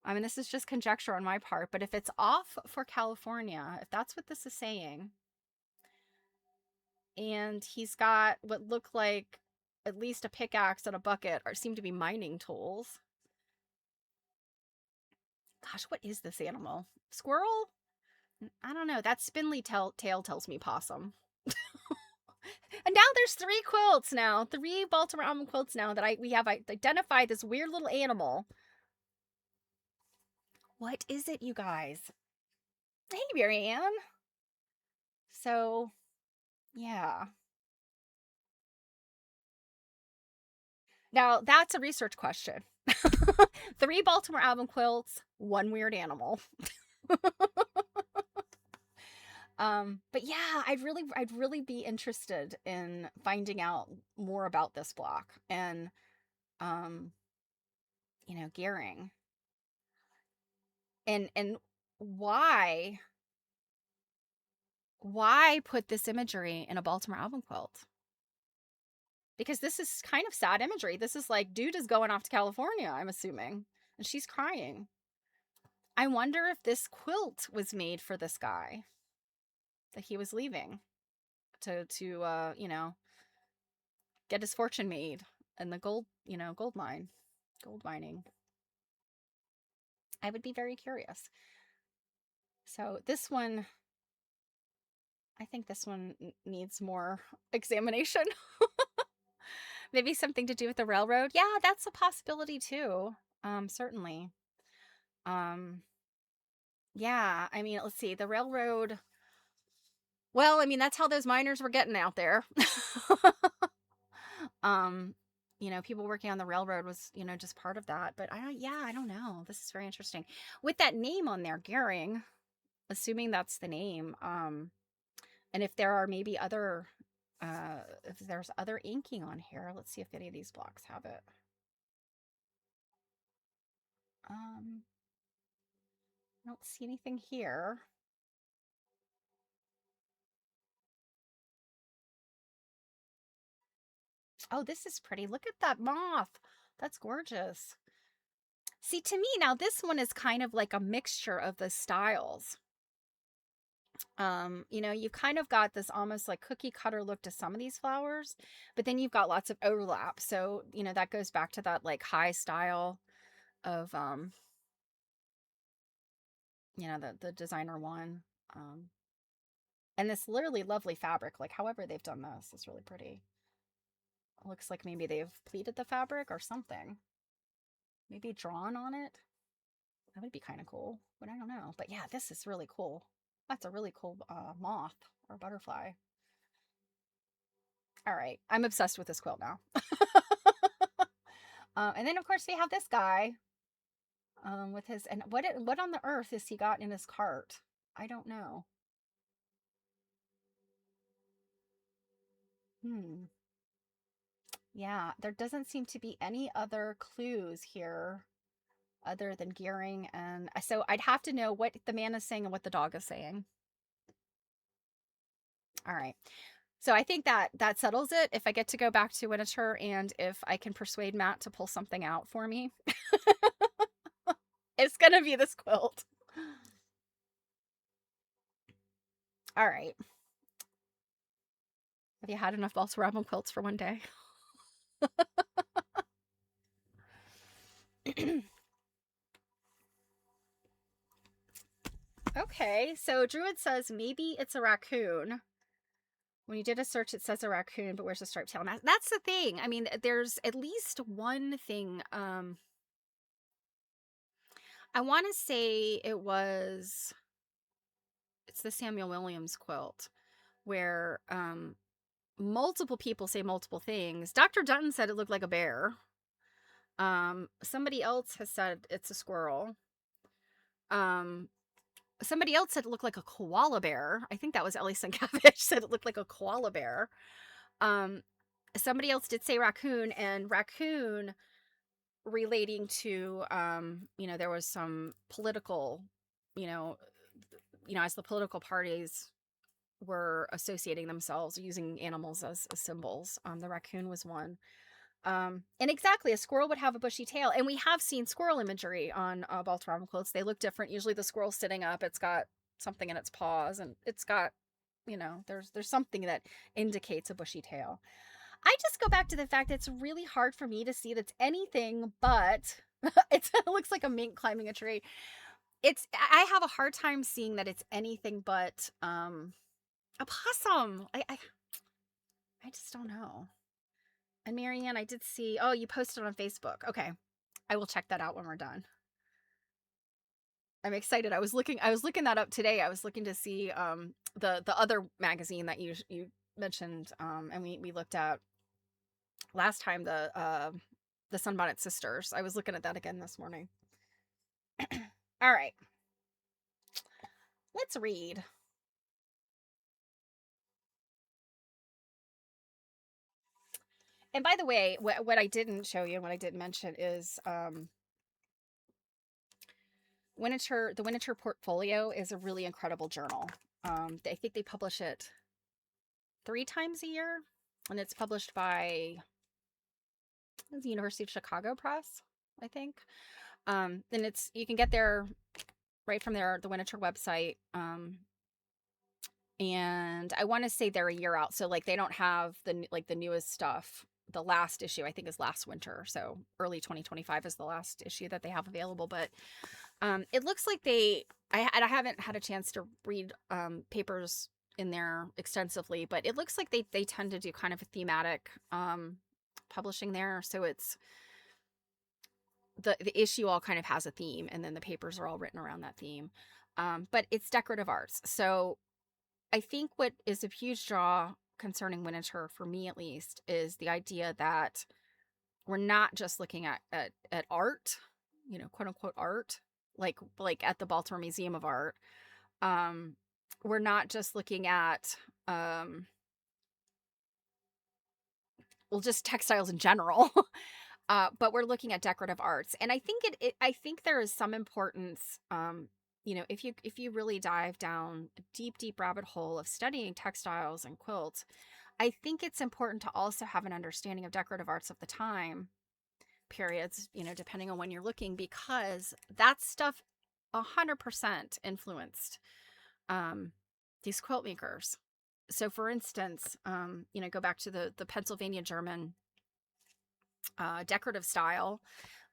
I mean, this is just conjecture on my part, but if it's off for California, if that's what this is saying, and he's got what look like at least a pickaxe and a bucket, or seem to be mining tools. Gosh, what is this animal? Squirrel? I don't know. That spindly tail tells me possum. And now there's 3 quilts now. 3 Baltimore almond quilts now that we have identified this weird little animal. What is it, you guys? Hey, Marianne. So, yeah. Now, that's a research question. 3 Baltimore almond quilts, 1 weird animal. But yeah, I'd really be interested in finding out more about this block and, um, gearing and why put this imagery in a Baltimore album quilt? Because this is kind of sad imagery. This is like, dude is going off to California, I'm assuming, and she's crying. I wonder if this quilt was made for this guy that he was leaving to get his fortune made in the gold mining. I would be very curious. So this one, I think this one needs more examination. Maybe something to do with the railroad. Yeah, that's a possibility too. Certainly. Yeah, I mean, let's see, the railroad. Well, I mean, that's how those miners were getting out there. um, people working on the railroad was, just part of that. But I don't know. This is very interesting. With that name on there, Gehring, assuming that's the name. And if there are maybe other, if there's other inking on here, let's see if any of these blocks have it. I don't see anything here. Oh, this is pretty. Look at that moth. That's gorgeous. See, to me now, this one is kind of like a mixture of the styles. You know, you've kind of got this almost like cookie cutter look to some of these flowers, but then you've got lots of overlap. So, you know, that goes back to that like high style of, you know, the designer one. Um, and this literally lovely fabric, like however they've done this is really pretty. It looks like maybe they've pleated the fabric or something. Maybe drawn on it. That would be kind of cool, but I don't know. But yeah, this is really cool. That's a really cool moth or butterfly. All right, I'm obsessed with this quilt now. And then of course we have this guy with his, and what on the earth has he got in his cart? I don't know. Hmm. Yeah, there doesn't seem to be any other clues here other than gearing, and so I'd have to know what the man is saying and what the dog is saying. All right. So I think that that settles it. If I get to go back to Winterthur and if I can persuade Matt to pull something out for me, it's going to be this quilt. All right. Have you had enough Balsarabum quilts for one day? Okay, so Druid says maybe it's a raccoon. When you did a search, it says a raccoon, but where's the striped tail? That's the thing. I mean, there's at least one thing. I want to say it's the Samuel Williams quilt where multiple people say multiple things. Dr. Dutton said it looked like a bear. Somebody else has said it's a squirrel. Um, Somebody else said it looked like a koala bear. I think that was Ellie Sienkiewicz said it looked like a koala bear. Um, Somebody else did say raccoon, and raccoon relating to you know, there was some political, you know, as the political parties were associating themselves using animals as symbols. The raccoon was one. And exactly, a squirrel would have a bushy tail, and we have seen squirrel imagery on Baltimore quilts. They look different. Usually, the squirrel's sitting up. It's got something in its paws, and it's got, you know, there's something that indicates a bushy tail. I just go back to the fact that it's really hard for me to see that's anything but it looks like a mink climbing a tree. I have a hard time seeing that it's anything but a possum. I just don't know. And Marianne, I did see, oh, you posted on Facebook. Okay. I will check that out when we're done. I'm excited. I was looking that up today. I was looking to see the other magazine that you mentioned, and we looked at last time, the Sunbonnet Sisters. I was looking at that again this morning. All right. Let's read. And by the way, what I didn't show you and what I didn't mention is the Winterthur Portfolio is a really incredible journal. I think they publish it 3 times a year, and it's published by the University of Chicago Press, I think. Then you can get there right from the Winterthur website. And I want to say they're a year out, so like they don't have the newest stuff. The last issue I think is last winter, so early 2025 is the last issue that they have available. But it looks like I haven't had a chance to read papers in there extensively, but it looks like they tend to do kind of a thematic publishing there. So it's the issue all kind of has a theme, and then the papers are all written around that theme. But it's decorative arts, so I think what is a huge draw concerning Winterthur, for me at least, is the idea that we're not just looking at art, you know, quote unquote art, like at the Baltimore Museum of Art. We're not just looking at well, just textiles in general. But we're looking at decorative arts, and I think I think there is some importance, you know, if you really dive down a deep rabbit hole of studying textiles and quilts, I think it's important to also have an understanding of decorative arts of the time periods, you know, depending on when you're looking, because that stuff 100% influenced these quilt makers. So for instance, go back to the Pennsylvania German decorative style.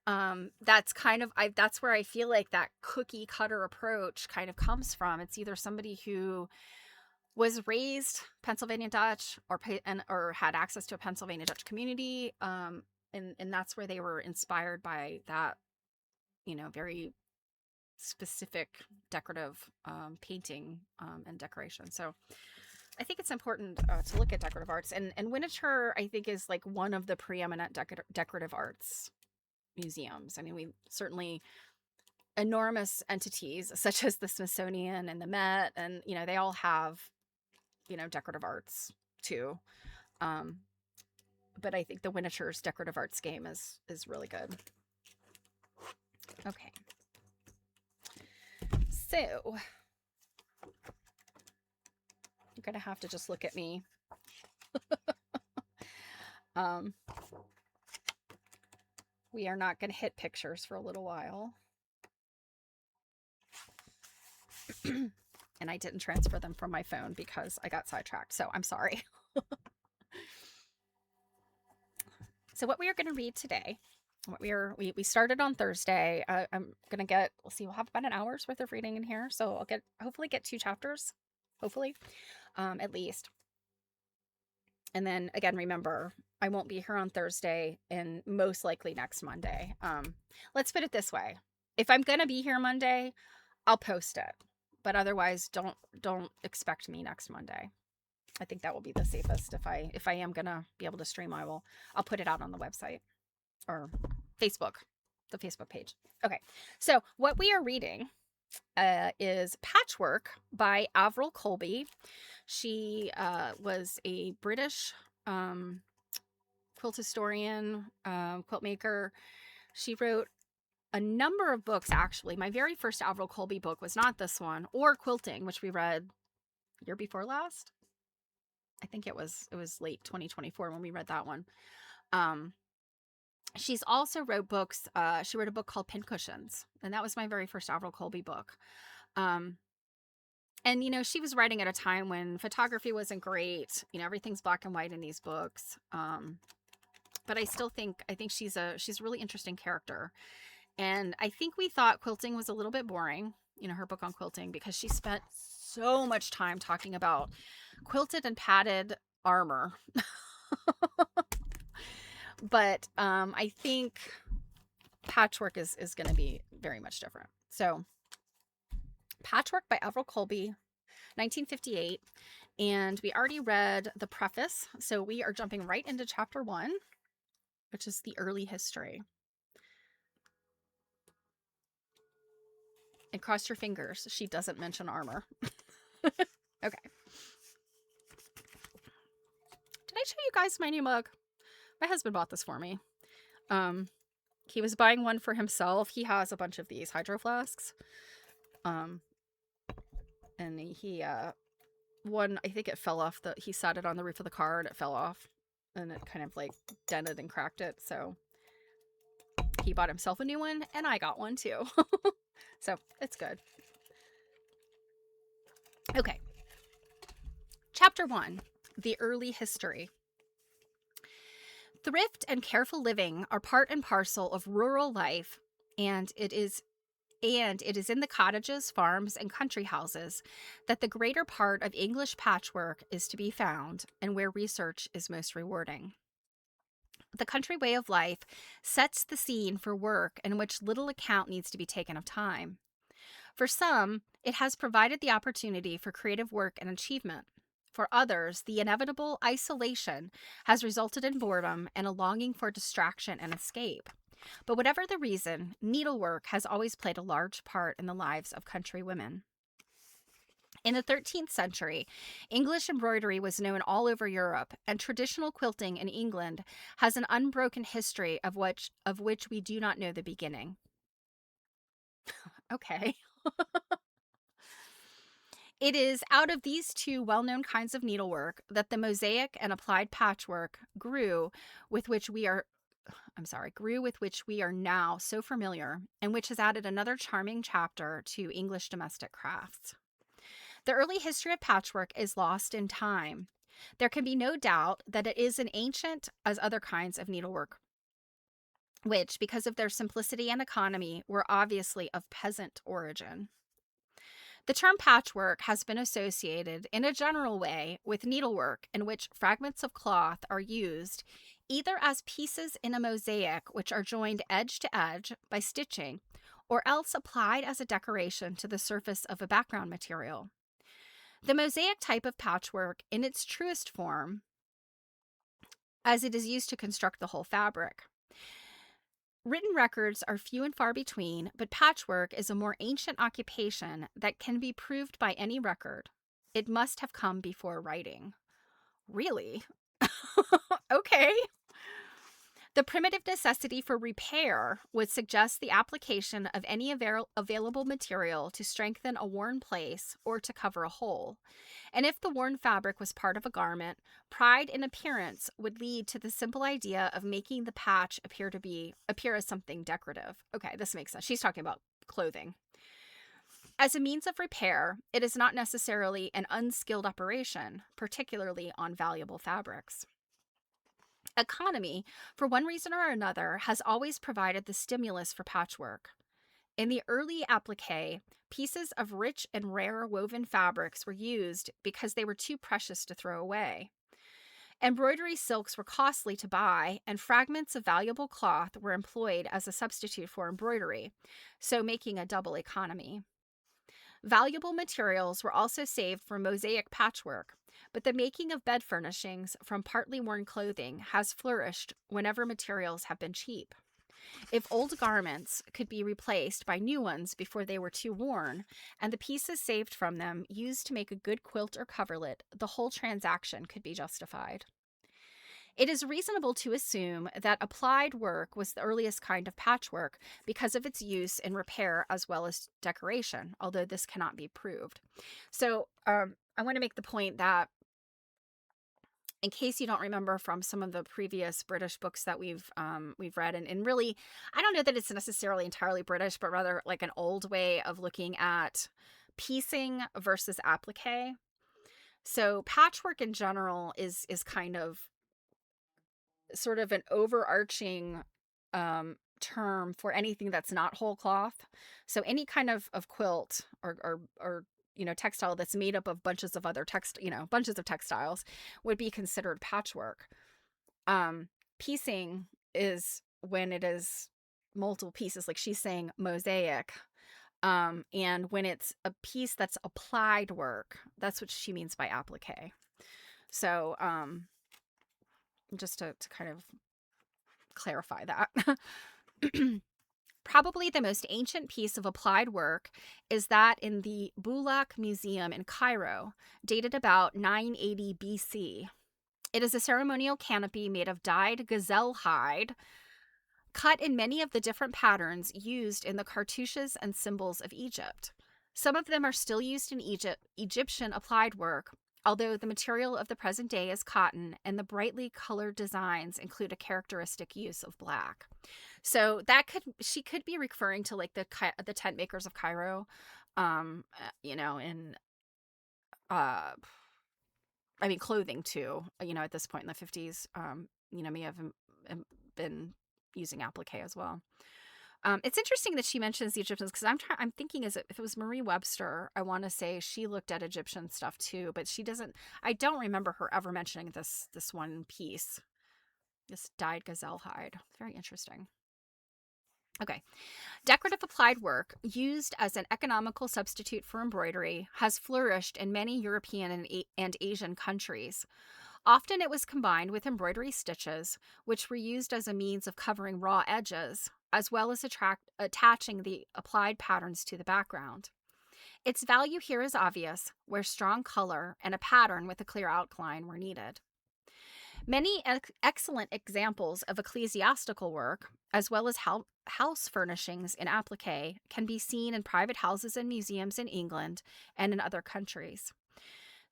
That's kind of that's where I feel like that cookie cutter approach kind of comes from. It's either somebody who was raised Pennsylvania Dutch or had access to a Pennsylvania Dutch community, and that's where they were inspired by that, very specific decorative painting and decoration. So I think it's important to look at decorative arts, and Winterthur, I think, is like one of the preeminent decorative arts museums. I mean, we certainly enormous entities such as the Smithsonian and the Met, and they all have decorative arts too. Um, but I think the Winterthur's decorative arts game is really good. Okay, so you're gonna have to just look at me. We are not gonna hit pictures for a little while. And I didn't transfer them from my phone because I got sidetracked, so I'm sorry. So what we are going to read today, we started on Thursday. I'm going to get, we'll have about an hour's worth of reading in here. So I'll hopefully get 2 chapters, hopefully, at least. And then again, remember, I won't be here on Thursday and most likely next Monday. Let's put it this way. If I'm going to be here Monday, I'll post it. But otherwise, don't expect me next Monday. I think that will be the safest. If I am gonna be able to stream, I'll put it out on the website or Facebook, the Facebook page. Okay, so what we are reading is Patchwork by Avril Colby. She was a British quilt historian, quilt maker. She wrote a number of books, actually. My very first Avril Colby book was not this one, or Quilting, which we read year before last. I think it was late 2024 when we read that one. She's also wrote books. She wrote a book called Pincushions, and that was my very first Avril Colby book. And she was writing at a time when photography wasn't great. Everything's black and white in these books. But I think she's a really interesting character. And I think we thought quilting was a little bit boring, her book on quilting, because she spent so much time talking about quilted and padded armor. But I think Patchwork is going to be very much different. So Patchwork by Avril Colby, 1958. And we already read the preface. So we are jumping right into chapter 1, which is the early history. And cross your fingers, she doesn't mention armor. Okay. Did I show you guys my new mug? My husband bought this for me. He was buying one for himself. He has a bunch of these hydro flasks. And he one, I think it fell off he sat it on the roof of the car and it fell off. And it kind of like dented and cracked it. So he bought himself a new one and I got one too. So it's good. Okay. Chapter 1, the early history. Thrift and careful living are part and parcel of rural life, and it is in the cottages, farms, and country houses that the greater part of English patchwork is to be found, and where research is most rewarding. The country way of life sets the scene for work in which little account needs to be taken of time. For some, it has provided the opportunity for creative work and achievement. For others, the inevitable isolation has resulted in boredom and a longing for distraction and escape. But whatever the reason, needlework has always played a large part in the lives of country women. In the 13th century, English embroidery was known all over Europe, and traditional quilting in England has an unbroken history of which we do not know the beginning. Okay. It is out of these two well-known kinds of needlework that the mosaic and applied patchwork grew with which we are now so familiar, and which has added another charming chapter to English domestic crafts. The early history of patchwork is lost in time. There can be no doubt that it is as ancient as other kinds of needlework, which, because of their simplicity and economy, were obviously of peasant origin. The term patchwork has been associated in a general way with needlework in which fragments of cloth are used either as pieces in a mosaic, which are joined edge to edge by stitching, or else applied as a decoration to the surface of a background material. The mosaic type of patchwork, in its truest form, as it is used to construct the whole fabric. Written records are few and far between, but patchwork is a more ancient occupation that can be proved by any record. It must have come before writing. Really? Okay. The primitive necessity for repair would suggest the application of any available material to strengthen a worn place or to cover a hole. And if the worn fabric was part of a garment, pride in appearance would lead to the simple idea of making the patch appear as something decorative. Okay, this makes sense. She's talking about clothing. As a means of repair, it is not necessarily an unskilled operation, particularly on valuable fabrics. Economy, for one reason or another, has always provided the stimulus for patchwork. In the early applique, pieces of rich and rare woven fabrics were used because they were too precious to throw away. Embroidery silks were costly to buy, and fragments of valuable cloth were employed as a substitute for embroidery, so making a double economy. Valuable materials were also saved for mosaic patchwork, but the making of bed furnishings from partly worn clothing has flourished whenever materials have been cheap. If old garments could be replaced by new ones before they were too worn, and the pieces saved from them used to make a good quilt or coverlet, the whole transaction could be justified. It is reasonable to assume that applied work was the earliest kind of patchwork because of its use in repair as well as decoration, although this cannot be proved. So I want to make the point that, in case you don't remember from some of the previous British books that we've read, and really, I don't know that it's necessarily entirely British, but rather like an old way of looking at piecing versus applique. So patchwork in general is kind of sort of an overarching term for anything that's not whole cloth. So any kind of quilt or textile that's made up of bunches of other bunches of textiles would be considered patchwork. Piecing is when it is multiple pieces, like she's saying mosaic. And when it's a piece that's applied work, that's what she means by applique. So just to kind of clarify that. Probably the most ancient piece of applied work is that in the Bulak Museum in Cairo, dated about 980 BC. It is a ceremonial canopy made of dyed gazelle hide, cut in many of the different patterns used in the cartouches and symbols of Egypt. Some of them are still used in Egyptian applied work, although the material of the present day is cotton and the brightly colored designs include a characteristic use of black. So she could be referring to like the tent makers of Cairo, in clothing too. At this point in the 50s, may have been using applique as well. It's interesting that she mentions the Egyptians because I'm thinking if it was Marie Webster, I want to say she looked at Egyptian stuff too, but she doesn't. I don't remember her ever mentioning this one piece, this dyed gazelle hide. Very interesting. Okay. Decorative applied work, used as an economical substitute for embroidery, has flourished in many European and Asian countries. Often it was combined with embroidery stitches, which were used as a means of covering raw edges, as well as attaching the applied patterns to the background. Its value here is obvious, where strong color and a pattern with a clear outline were needed. Many excellent examples of ecclesiastical work, as well as house furnishings in applique, can be seen in private houses and museums in England and in other countries.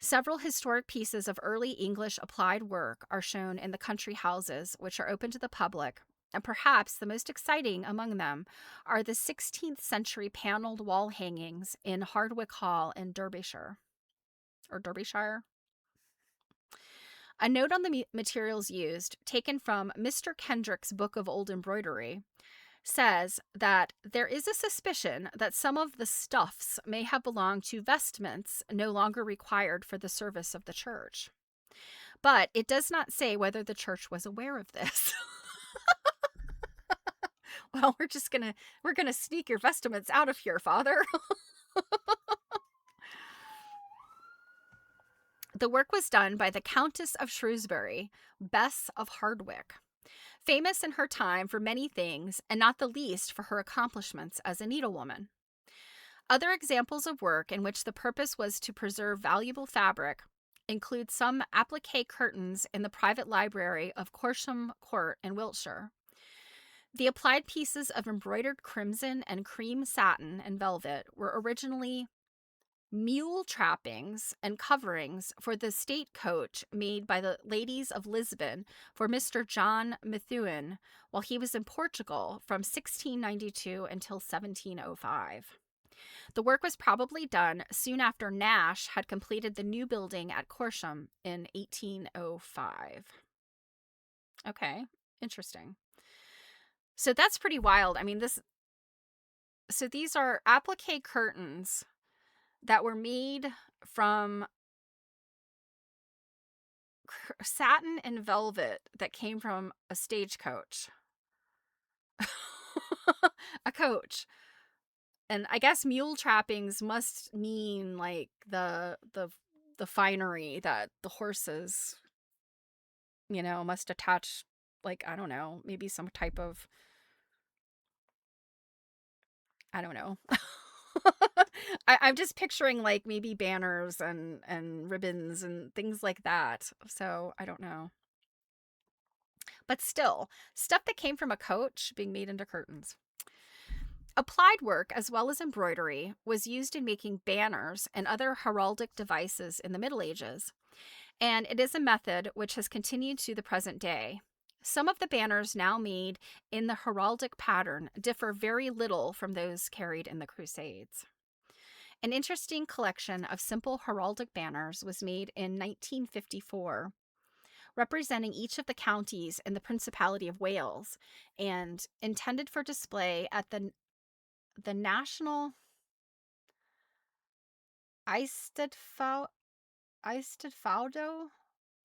Several historic pieces of early English applied work are shown in the country houses, which are open to the public, and perhaps the most exciting among them are the 16th century paneled wall hangings in Hardwick Hall in Derbyshire. or Derbyshire. A note on the materials used, taken from Mr. Kendrick's Book of Old Embroidery, says that there is a suspicion that some of the stuffs may have belonged to vestments no longer required for the service of the church. But it does not say whether the church was aware of this. Well, we're gonna sneak your vestments out of here, Father. The work was done by the Countess of Shrewsbury, Bess of Hardwick, famous in her time for many things, and not the least for her accomplishments as a needlewoman. Other examples of work in which the purpose was to preserve valuable fabric include some applique curtains in the private library of Corsham Court in Wiltshire. The applied pieces of embroidered crimson and cream satin and velvet were originally mule trappings and coverings for the state coach made by the ladies of Lisbon for Mr. John Methuen while he was in Portugal from 1692 until 1705. The work was probably done soon after Nash had completed the new building at Corsham in 1805. Okay, interesting. So that's pretty wild. I mean, so these are applique curtains that were made from satin and velvet that came from a stagecoach. A coach. And I guess mule trappings must mean like the finery that the horses, must attach, like, I don't know, maybe some type of, I don't know. I'm just picturing like maybe banners and ribbons and things like that. So I don't know. But still, stuff that came from a coach being made into curtains. Applied work, as well as embroidery, was used in making banners and other heraldic devices in the Middle Ages, and it is a method which has continued to the present day. Some of the banners now made in the heraldic pattern differ very little from those carried in the Crusades. An interesting collection of simple heraldic banners was made in 1954, representing each of the counties in the Principality of Wales, and intended for display at the National Eisteddfod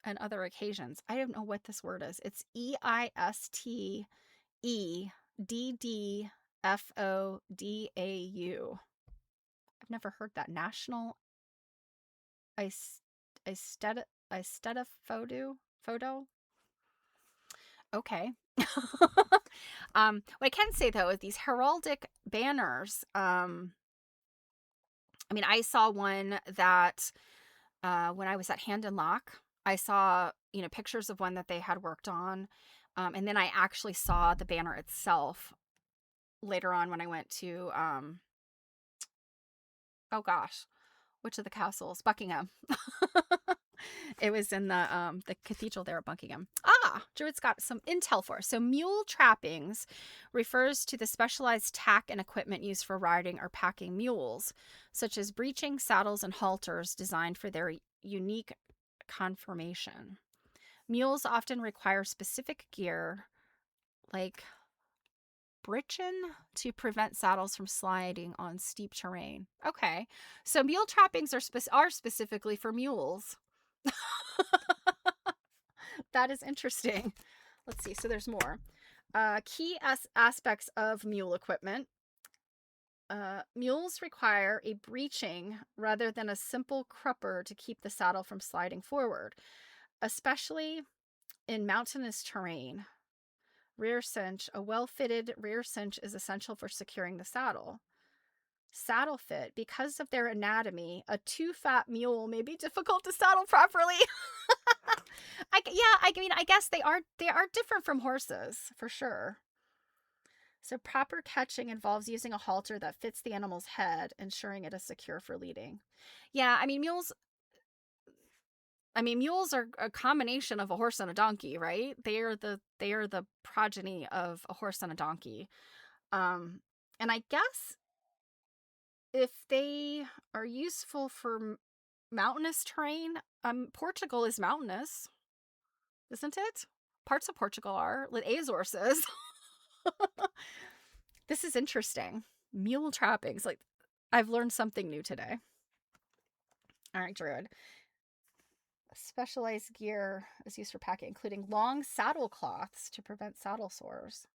and other occasions. I don't know what this word is. It's EISTEDDFODAU. I've never heard that. National Eisteddfod photo. Okay. What I can say though is these heraldic banners. I mean, I saw one that when I was at Hand and Lock, I saw pictures of one that they had worked on, and then I actually saw the banner itself later on when I went to oh gosh, which of the castles? Buckingham. It was in the cathedral there at Buckingham. Druid's got some intel for us. So mule trappings refers to the specialized tack and equipment used for riding or packing mules, such as breeching, saddles, and halters designed for their unique conformation. Mules often require specific gear, like britchen, to prevent saddles from sliding on steep terrain. Okay, so mule trappings are specifically for mules. That is interesting. Let's see. So there's more. Key aspects of mule equipment. Mules require a breeching rather than a simple crupper to keep the saddle from sliding forward, especially in mountainous terrain. Rear cinch. A well-fitted rear cinch is essential for securing the saddle. Saddle fit. Because of their anatomy, a too fat mule may be difficult to saddle properly. I guess they are different from horses, for sure. So proper catching involves using a halter that fits the animal's head, ensuring it is secure for leading. Yeah, mules are a combination of a horse and a donkey, right? They are the progeny of a horse and a donkey. And I guess if they are useful for mountainous terrain. Portugal is mountainous, isn't it? Parts of Portugal are. The Azores is. This is interesting. Mule trappings. Like, I've learned something new today. All right, Druid. Specialized gear is used for packing, including long saddle cloths to prevent saddle sores.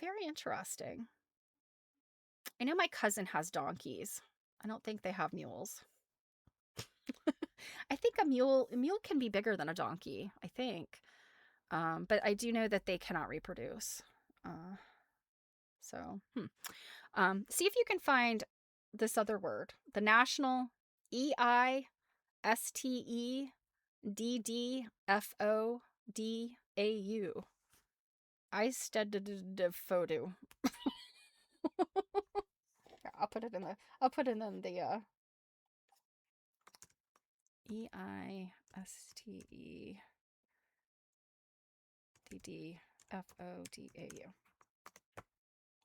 Very interesting. I know my cousin has donkeys. I don't think they have mules. I think a mule can be bigger than a donkey, I think. But I do know that they cannot reproduce. So, see if you can find this other word. The National EISTEDDFODAU. Eisteddfodu. I'll put it in the EISTEDDFODAU.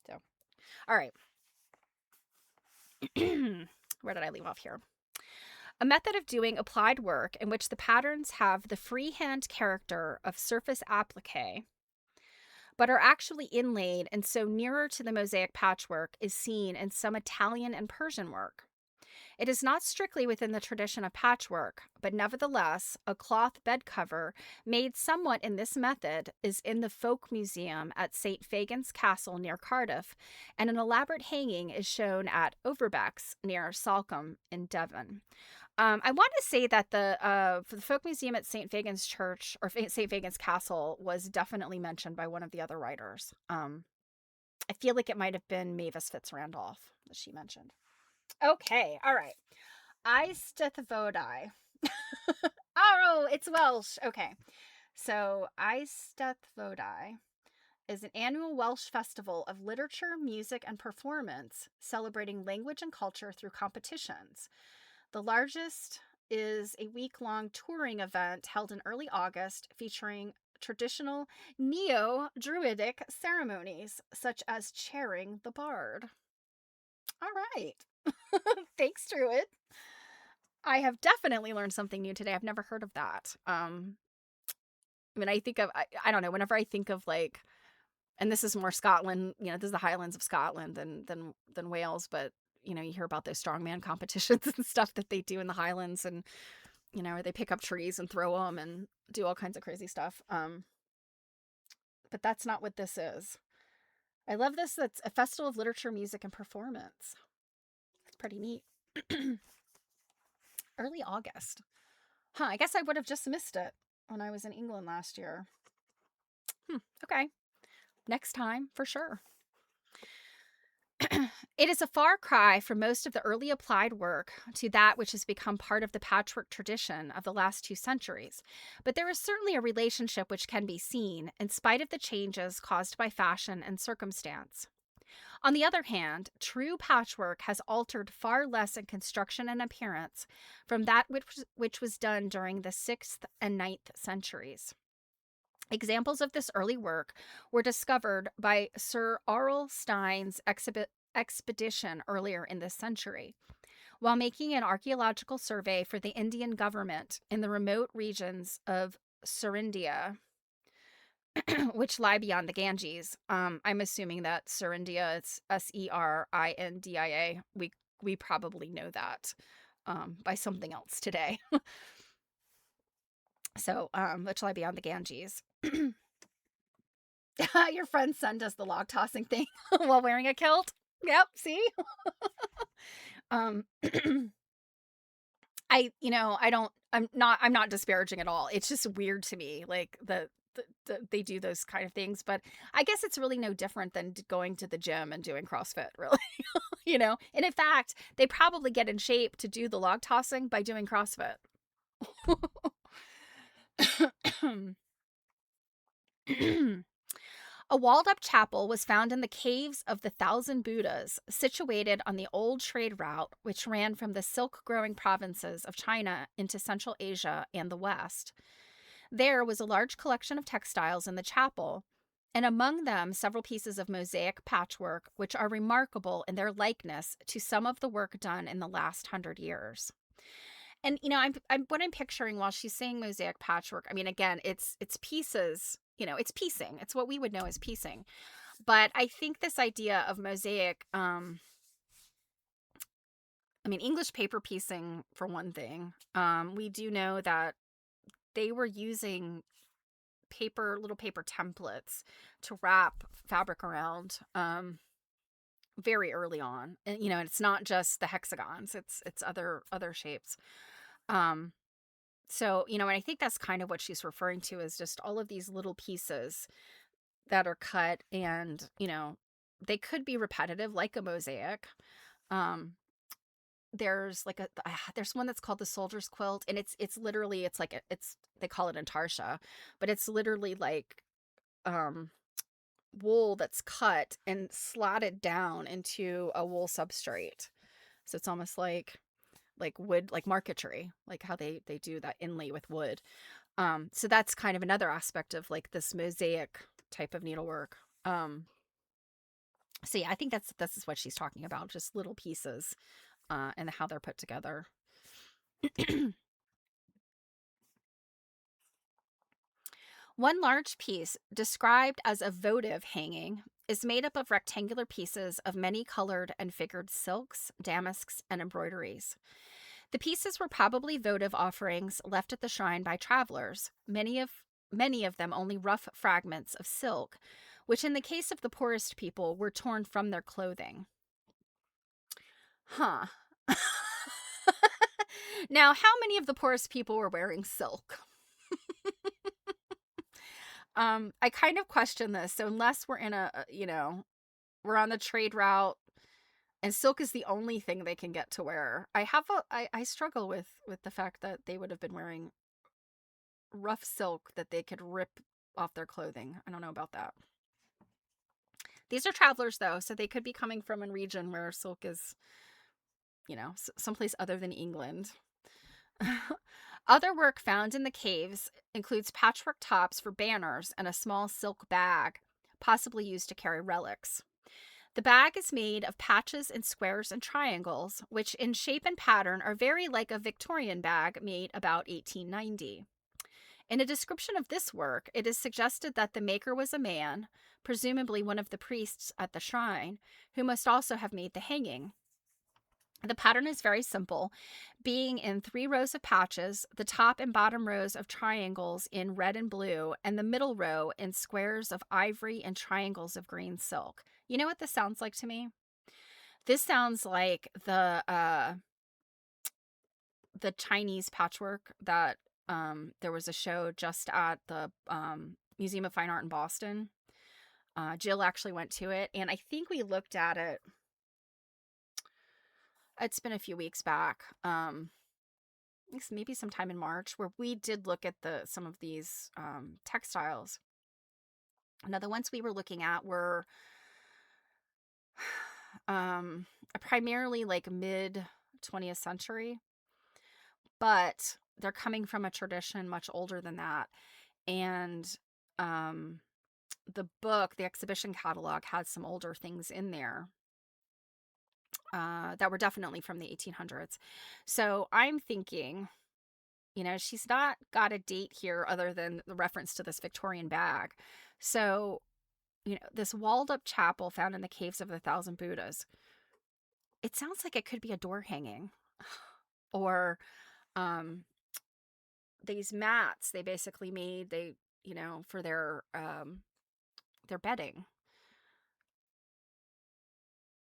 So, all right. Where did I leave off here? A method of doing applied work in which the patterns have the freehand character of surface applique, but are actually inlaid and so nearer to the mosaic patchwork is seen in some Italian and Persian work. It is not strictly within the tradition of patchwork, but nevertheless, a cloth bed cover made somewhat in this method is in the Folk Museum at St. Fagan's Castle near Cardiff, and an elaborate hanging is shown at Overbeck's near Salcombe in Devon. I want to say that the Folk Museum at St. Fagan's Church or St. Fagan's Castle was definitely mentioned by one of the other writers. I feel like it might have been Mavis Fitzrandolph that she mentioned. Okay, all right. Eisteddfodi. Oh, it's Welsh. Okay. So, Eisteddfodi is an annual Welsh festival of literature, music, and performance celebrating language and culture through competitions. The largest is a week-long touring event held in early August featuring traditional neo-Druidic ceremonies, such as chairing the bard. All right. Thanks, Druid. I have definitely learned something new today. I've never heard of that. I mean, I think of, I don't know, whenever I think of like, and this is more Scotland, you know, this is the Highlands of Scotland than Wales, but you know, you hear about those strongman competitions and stuff that they do in the Highlands, and you know, where they pick up trees and throw them and do all kinds of crazy stuff. But that's not what this is. I love this. That's a festival of literature, music, and performance. It's pretty neat. Early August. Huh, I guess I would have just missed it when I was in England last year. Okay. Next time, for sure. It is a far cry from most of the early applied work to that which has become part of the patchwork tradition of the last 2 centuries, but there is certainly a relationship which can be seen, in spite of the changes caused by fashion and circumstance. On the other hand, true patchwork has altered far less in construction and appearance from that which was done during the 6th and 9th centuries. Examples of this early work were discovered by Sir Aurel Stein's expedition earlier in this century, while making an archaeological survey for the Indian government in the remote regions of Serindia, which lie beyond the Ganges. I'm assuming that Serindia, it's Serindia. We probably know that by something else today. So, which lie beyond the Ganges. Your friend's son does the log tossing thing while wearing a kilt. Yep, see? I'm not disparaging at all. It's just weird to me, like they do those kind of things, but I guess it's really no different than going to the gym and doing CrossFit, really. You know? And in fact, they probably get in shape to do the log tossing by doing CrossFit. A walled-up chapel was found in the caves of the Thousand Buddhas, situated on the old trade route which ran from the silk-growing provinces of China into Central Asia and the West. There was a large collection of textiles in the chapel, and among them several pieces of mosaic patchwork which are remarkable in their likeness to some of the work done in the last 100 years. And I'm what I'm picturing while she's saying mosaic patchwork. I mean, again, it's pieces. It's piecing. It's what we would know as piecing. But I think this idea of mosaic, I mean, English paper piecing for one thing. We do know that they were using little paper templates to wrap fabric around. Very early on, and it's not just the hexagons, it's other shapes. um so and I think that's kind of what she's referring to, is just all of these little pieces that are cut, and they could be repetitive like a mosaic. um there's like there's one that's called the soldier's quilt, and it's literally, it's like it's they call it intarsha, but it's literally like um wool that's cut and slatted down into a wool substrate. So it's almost like wood, like marquetry, like how they do that inlay with wood. So that's kind of another aspect of like this mosaic type of needlework. So yeah, I think that's what she's talking about, just little pieces, and how they're put together. One large piece, described as a votive hanging, is made up of rectangular pieces of many colored and figured silks, damasks, and embroideries. The pieces were probably votive offerings left at the shrine by travelers, many of them only rough fragments of silk, which in the case of the poorest people were torn from their clothing. Huh. Now, how many of the poorest people were wearing silk? I kind of question this. So unless we're in we're on the trade route and silk is the only thing they can get to wear, I struggle with the fact that they would have been wearing rough silk that they could rip off their clothing. I don't know about that. These are travelers though, so they could be coming from a region where silk is, someplace other than England. Other work found in the caves includes patchwork tops for banners and a small silk bag, possibly used to carry relics. The bag is made of patches and squares and triangles, which in shape and pattern are very like a Victorian bag made about 1890. In a description of this work, it is suggested that the maker was a man, presumably one of the priests at the shrine, who must also have made the hanging. The pattern is very simple, being in 3 rows of patches, the top and bottom rows of triangles in red and blue, and the middle row in squares of ivory and triangles of green silk. You know what this sounds like to me? This sounds like the Chinese patchwork that there was a show just at the Museum of Fine Art in Boston. Jill actually went to it, and I think we looked at it. It's been a few weeks back. Maybe sometime in March, where we did look at some of these textiles. Now, the ones we were looking at were primarily like mid 20th century, but they're coming from a tradition much older than that. And the exhibition catalog had some older things in there that were definitely from the 1800s. So I'm thinking, she's not got a date here other than the reference to this Victorian bag. So, this walled up chapel found in the caves of the Thousand Buddhas, it sounds like it could be a door hanging. Or these mats they basically made, for their bedding.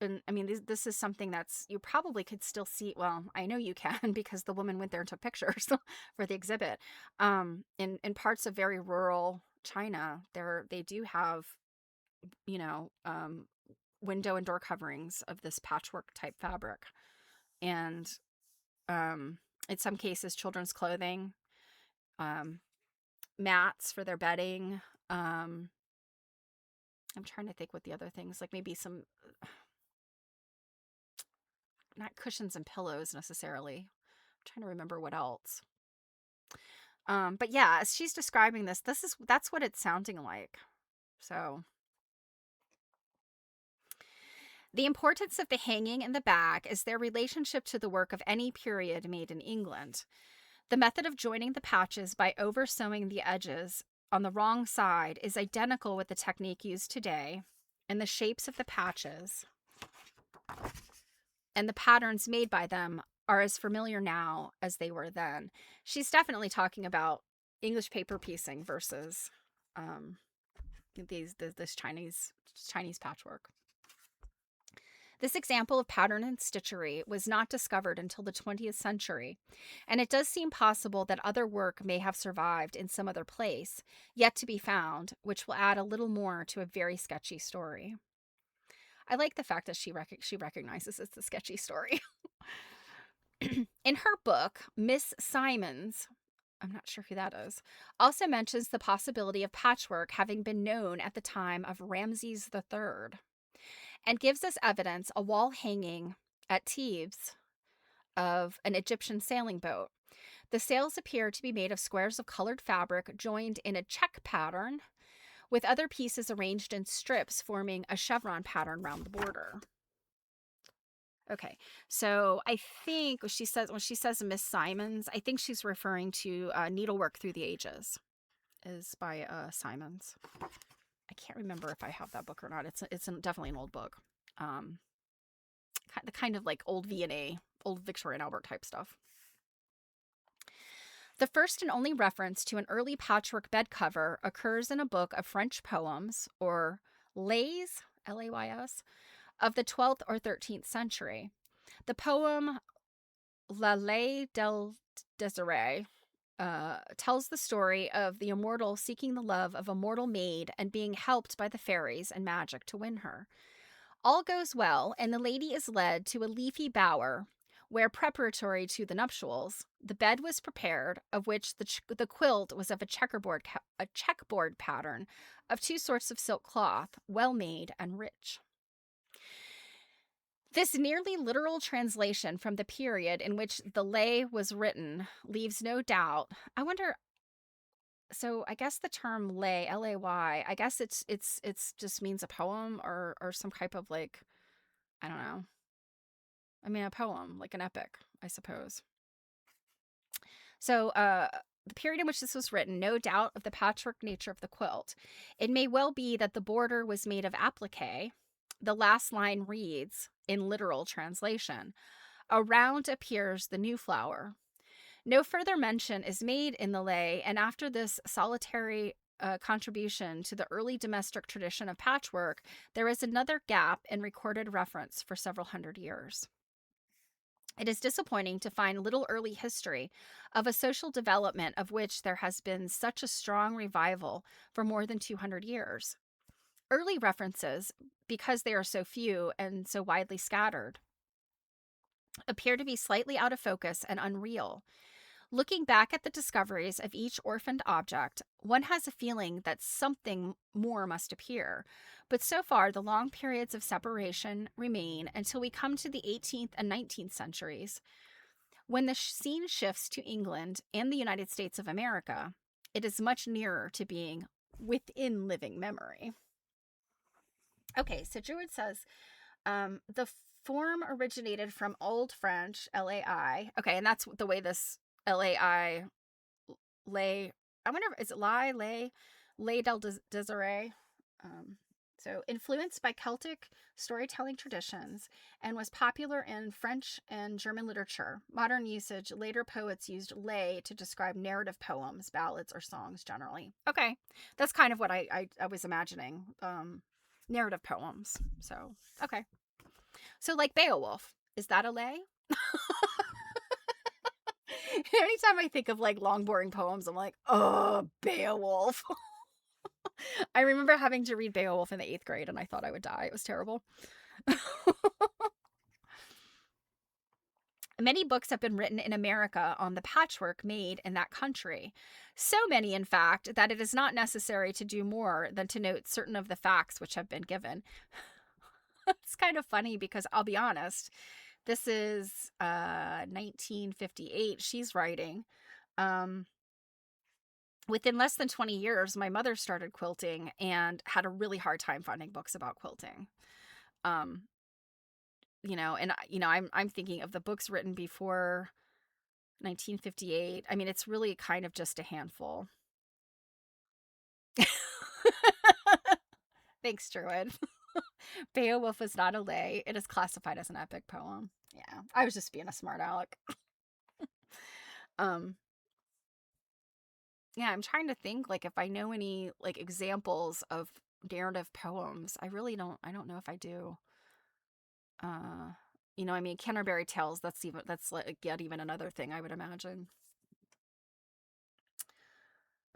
And I mean, this is something that's, you probably could still see. Well, I know you can because the woman went there and took pictures for the exhibit. In parts of very rural China, they do have, you know, um, window and door coverings of this patchwork type fabric, and in some cases, children's clothing, um, mats for their bedding. I'm trying to think what the other things, like maybe some, not cushions and pillows necessarily. I'm trying to remember what else. But yeah, as she's describing that's what it's sounding like. So The importance of the hanging and the bag is their relationship to the work of any period made in England. The method of joining the patches by over sewing the edges on the wrong side is identical with the technique used today, and the shapes of the patches and the patterns made by them are as familiar now as they were then. She's definitely talking about English paper piecing versus um, this Chinese patchwork. This example of pattern and stitchery was not discovered until the 20th century, and it does seem possible that other work may have survived in some other place, yet to be found, which will add a little more to a very sketchy story. I like the fact that she recognizes it's a sketchy story. In her book, Miss Simons, I'm not sure who that is, also mentions the possibility of patchwork having been known at the time of Ramses III, and gives us evidence a wall hanging at Thebes of an Egyptian sailing boat. The sails appear to be made of squares of colored fabric joined in a check pattern, with other pieces arranged in strips forming a chevron pattern round the border. Okay, so I think when she says Miss Simons, I think she's referring to Needlework Through the Ages, is by Simons. I can't remember if I have that book or not. It's definitely an old book. The kind of like old V&A, old Victorian Albert type stuff. The first and only reference to an early patchwork bed cover occurs in a book of French poems, or lays, Lays, of the 12th or 13th century. The poem La Lay del Désiré tells the story of the immortal seeking the love of a mortal maid and being helped by the fairies and magic to win her. All goes well, and the lady is led to a leafy bower where, preparatory to the nuptials, the bed was prepared, of which the quilt was of a checkboard pattern of two sorts of silk cloth, well made and rich. This nearly literal translation from the period in which the lay was written leaves no doubt. I wonder. So I guess the term lay, Lay, I guess it's just means a poem or some type of like, I don't know. I mean, a poem, like an epic, I suppose. So, the period in which this was written, no doubt of the patchwork nature of the quilt. It may well be that the border was made of applique. The last line reads, in literal translation, around appears the new flower. No further mention is made in the lay, and after this solitary contribution to the early domestic tradition of patchwork, there is another gap in recorded reference for several hundred years. It is disappointing to find little early history of a social development of which there has been such a strong revival for more than 200 years. Early references, because they are so few and so widely scattered, appear to be slightly out of focus and unreal. Looking back at the discoveries of each orphaned object, one has a feeling that something more must appear. But so far, the long periods of separation remain until we come to the 18th and 19th centuries. When the scene shifts to England and the United States of America, it is much nearer to being within living memory. Okay, so Druid says the form originated from Old French, Lai. Okay, and that's the way this Lai, lay, I wonder, is it lay del Desiree? So influenced by Celtic storytelling traditions and was popular in French and German literature. Modern usage, later poets used lay to describe narrative poems, ballads, or songs generally. Okay, that's kind of what I was imagining. Narrative poems. So, okay. So like Beowulf, is that a lay? Anytime I think of like long, boring poems, I'm like, oh, Beowulf. I remember having to read Beowulf in the 8th grade and I thought I would die. It was terrible. Many books have been written in America on the patchwork made in that country. So many, in fact, that it is not necessary to do more than to note certain of the facts which have been given. It's kind of funny because I'll be honest, this is 1958. She's writing. Within less than 20 years, my mother started quilting and had a really hard time finding books about quilting. I'm thinking of the books written before 1958. I mean, it's really kind of just a handful. Thanks, Druid. Beowulf was not a lay. It is classified as an epic poem. Yeah, I was just being a smart aleck. Um, yeah, I'm trying to think like if I know any like examples of narrative poems. I don't know if I do. Uh, I mean, Canterbury Tales, that's like yet even another thing I would imagine.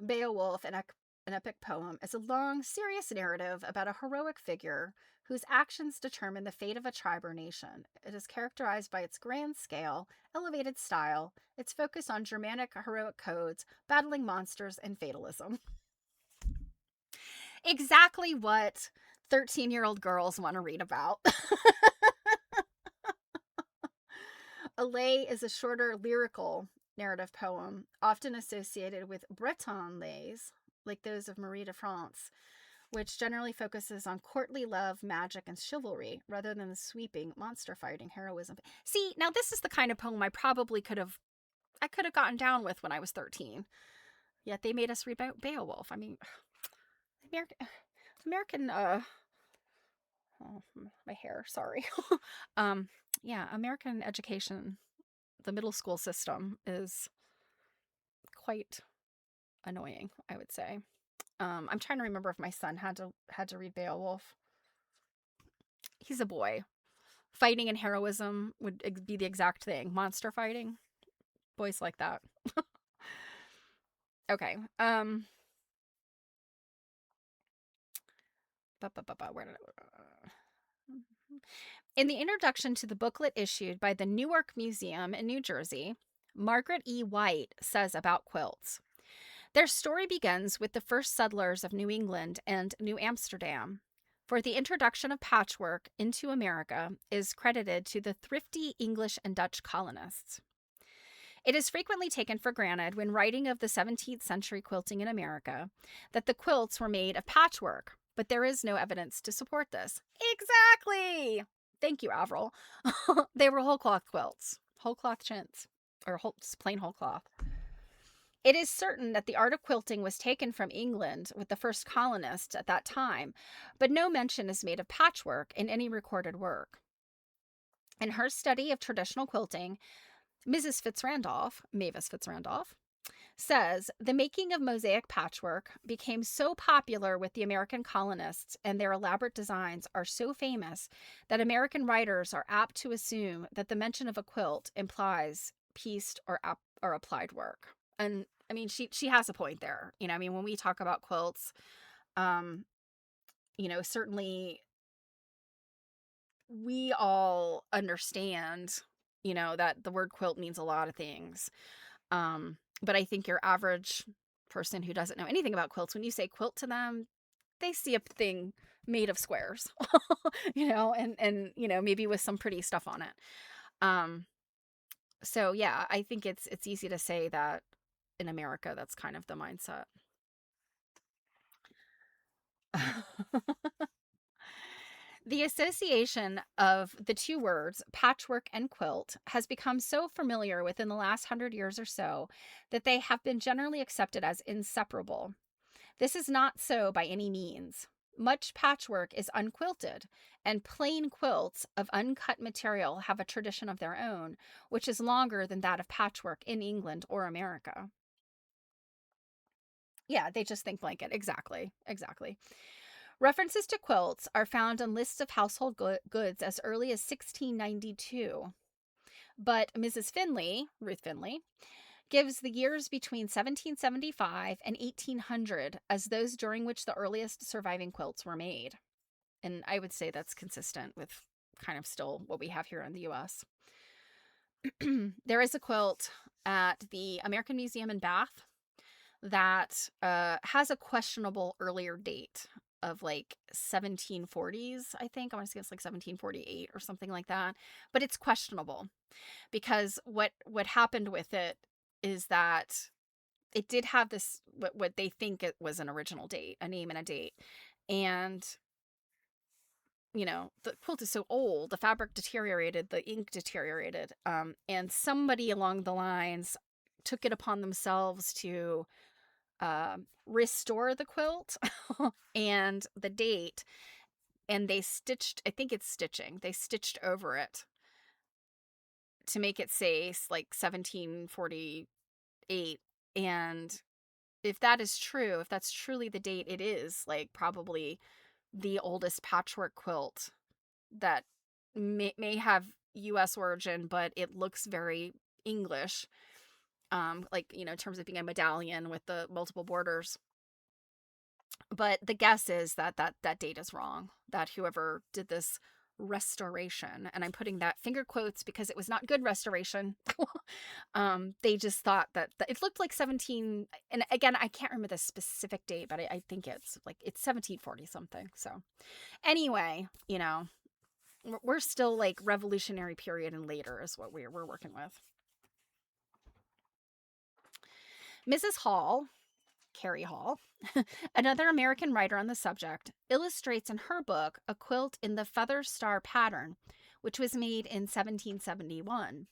Beowulf, an epic poem, is a long, serious narrative about a heroic figure whose actions determine the fate of a tribe or nation. It is characterized by its grand scale, elevated style, its focus on Germanic heroic codes, battling monsters, and fatalism. Exactly what 13-year-old girls want to read about. A lay is a shorter lyrical narrative poem, often associated with Breton lays, like those of Marie de France, which generally focuses on courtly love, magic, and chivalry, rather than the sweeping monster fighting heroism. See, now this is the kind of poem I could have gotten down with when I was 13. Yet they made us read Beowulf. I mean, American, American, oh, my hair, sorry. um, yeah, American education, the middle school system is quite annoying, I would say. I'm trying to remember if my son had to read Beowulf. He's a boy. Fighting and heroism would be the exact thing. Monster fighting, boys like that. Okay. Where did In the introduction to the booklet issued by the Newark Museum in New Jersey, Margaret E. White says about quilts. Their story begins with the first settlers of New England and New Amsterdam, for the introduction of patchwork into America is credited to the thrifty English and Dutch colonists. It is frequently taken for granted when writing of the 17th century quilting in America that the quilts were made of patchwork, but there is no evidence to support this. Exactly! Thank you, Avril. They were whole cloth quilts, whole cloth chintz, or just plain whole cloth. It is certain that the art of quilting was taken from England with the first colonists at that time, but no mention is made of patchwork in any recorded work. In her study of traditional quilting, Mrs. Fitzrandolph, Mavis Fitzrandolph, says the making of mosaic patchwork became so popular with the American colonists and their elaborate designs are so famous that American writers are apt to assume that the mention of a quilt implies pieced or applied work. And I mean, she has a point there. I mean, when we talk about quilts, um, certainly we all understand, that the word quilt means a lot of things. But I think your average person who doesn't know anything about quilts, when you say quilt to them, they see a thing made of squares, and maybe with some pretty stuff on it. Um, so yeah, I think it's easy to say that in America, that's kind of the mindset. The association of the two words, patchwork and quilt, has become so familiar within the last 100 years or so that they have been generally accepted as inseparable. This is not so by any means. Much patchwork is unquilted, and plain quilts of uncut material have a tradition of their own, which is longer than that of patchwork in England or America. Yeah, they just think blanket. Exactly. Exactly. References to quilts are found on lists of household goods as early as 1692. But Mrs. Finley, Ruth Finley, gives the years between 1775 and 1800 as those during which the earliest surviving quilts were made. And I would say that's consistent with kind of still what we have here in the US. There is a quilt at the American Museum in Bath that has a questionable earlier date of like 1740s, I think. I want to say it's like 1748 or something like that. But it's questionable because what happened with it is that it did have this what they think it was an original date, a name and a date. And the quilt is so old, the fabric deteriorated, the ink deteriorated, and somebody along the lines took it upon themselves to restore the quilt and the date, and they stitched, I think it's stitching, they stitched over it to make it say like 1748. And if that is true, if that's truly the date, it is like probably the oldest patchwork quilt that may have US origin, but it looks very English, like, in terms of being a medallion with the multiple borders. But the guess is that date is wrong, that whoever did this restoration, and I'm putting that finger quotes because it was not good restoration, they just thought that it looked like 17, and again, I can't remember the specific date, but I think it's 1740 something. So anyway, we're still like Revolutionary period and later is what we're working with. Mrs. Hall, Carrie Hall, another American writer on the subject, illustrates in her book a quilt in the feather star pattern, which was made in 1771.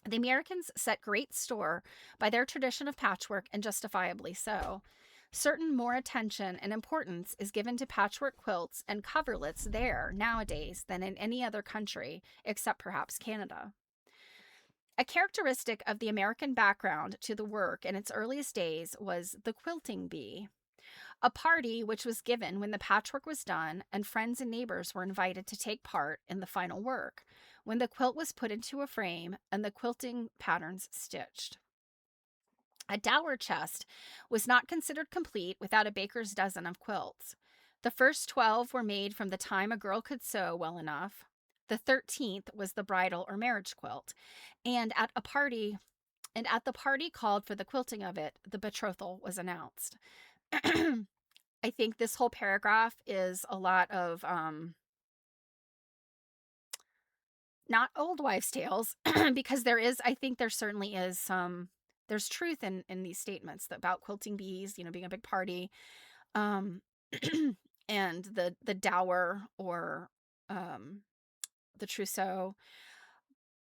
The Americans set great store by their tradition of patchwork, and justifiably so. Certain more attention and importance is given to patchwork quilts and coverlets there nowadays than in any other country, except perhaps Canada. A characteristic of the American background to the work in its earliest days was the quilting bee, a party which was given when the patchwork was done, and friends and neighbors were invited to take part in the final work, when the quilt was put into a frame and the quilting patterns stitched. A dower chest was not considered complete without a baker's dozen of quilts. The first 12 were made from the time a girl could sew well enough. The 13th was the bridal or marriage quilt, and at the party called for the quilting of it, the betrothal was announced. I think this whole paragraph is a lot of not old wives' tales, because I think there certainly is there's truth in these statements about quilting bees, being a big party, um, and the dower or the trousseau.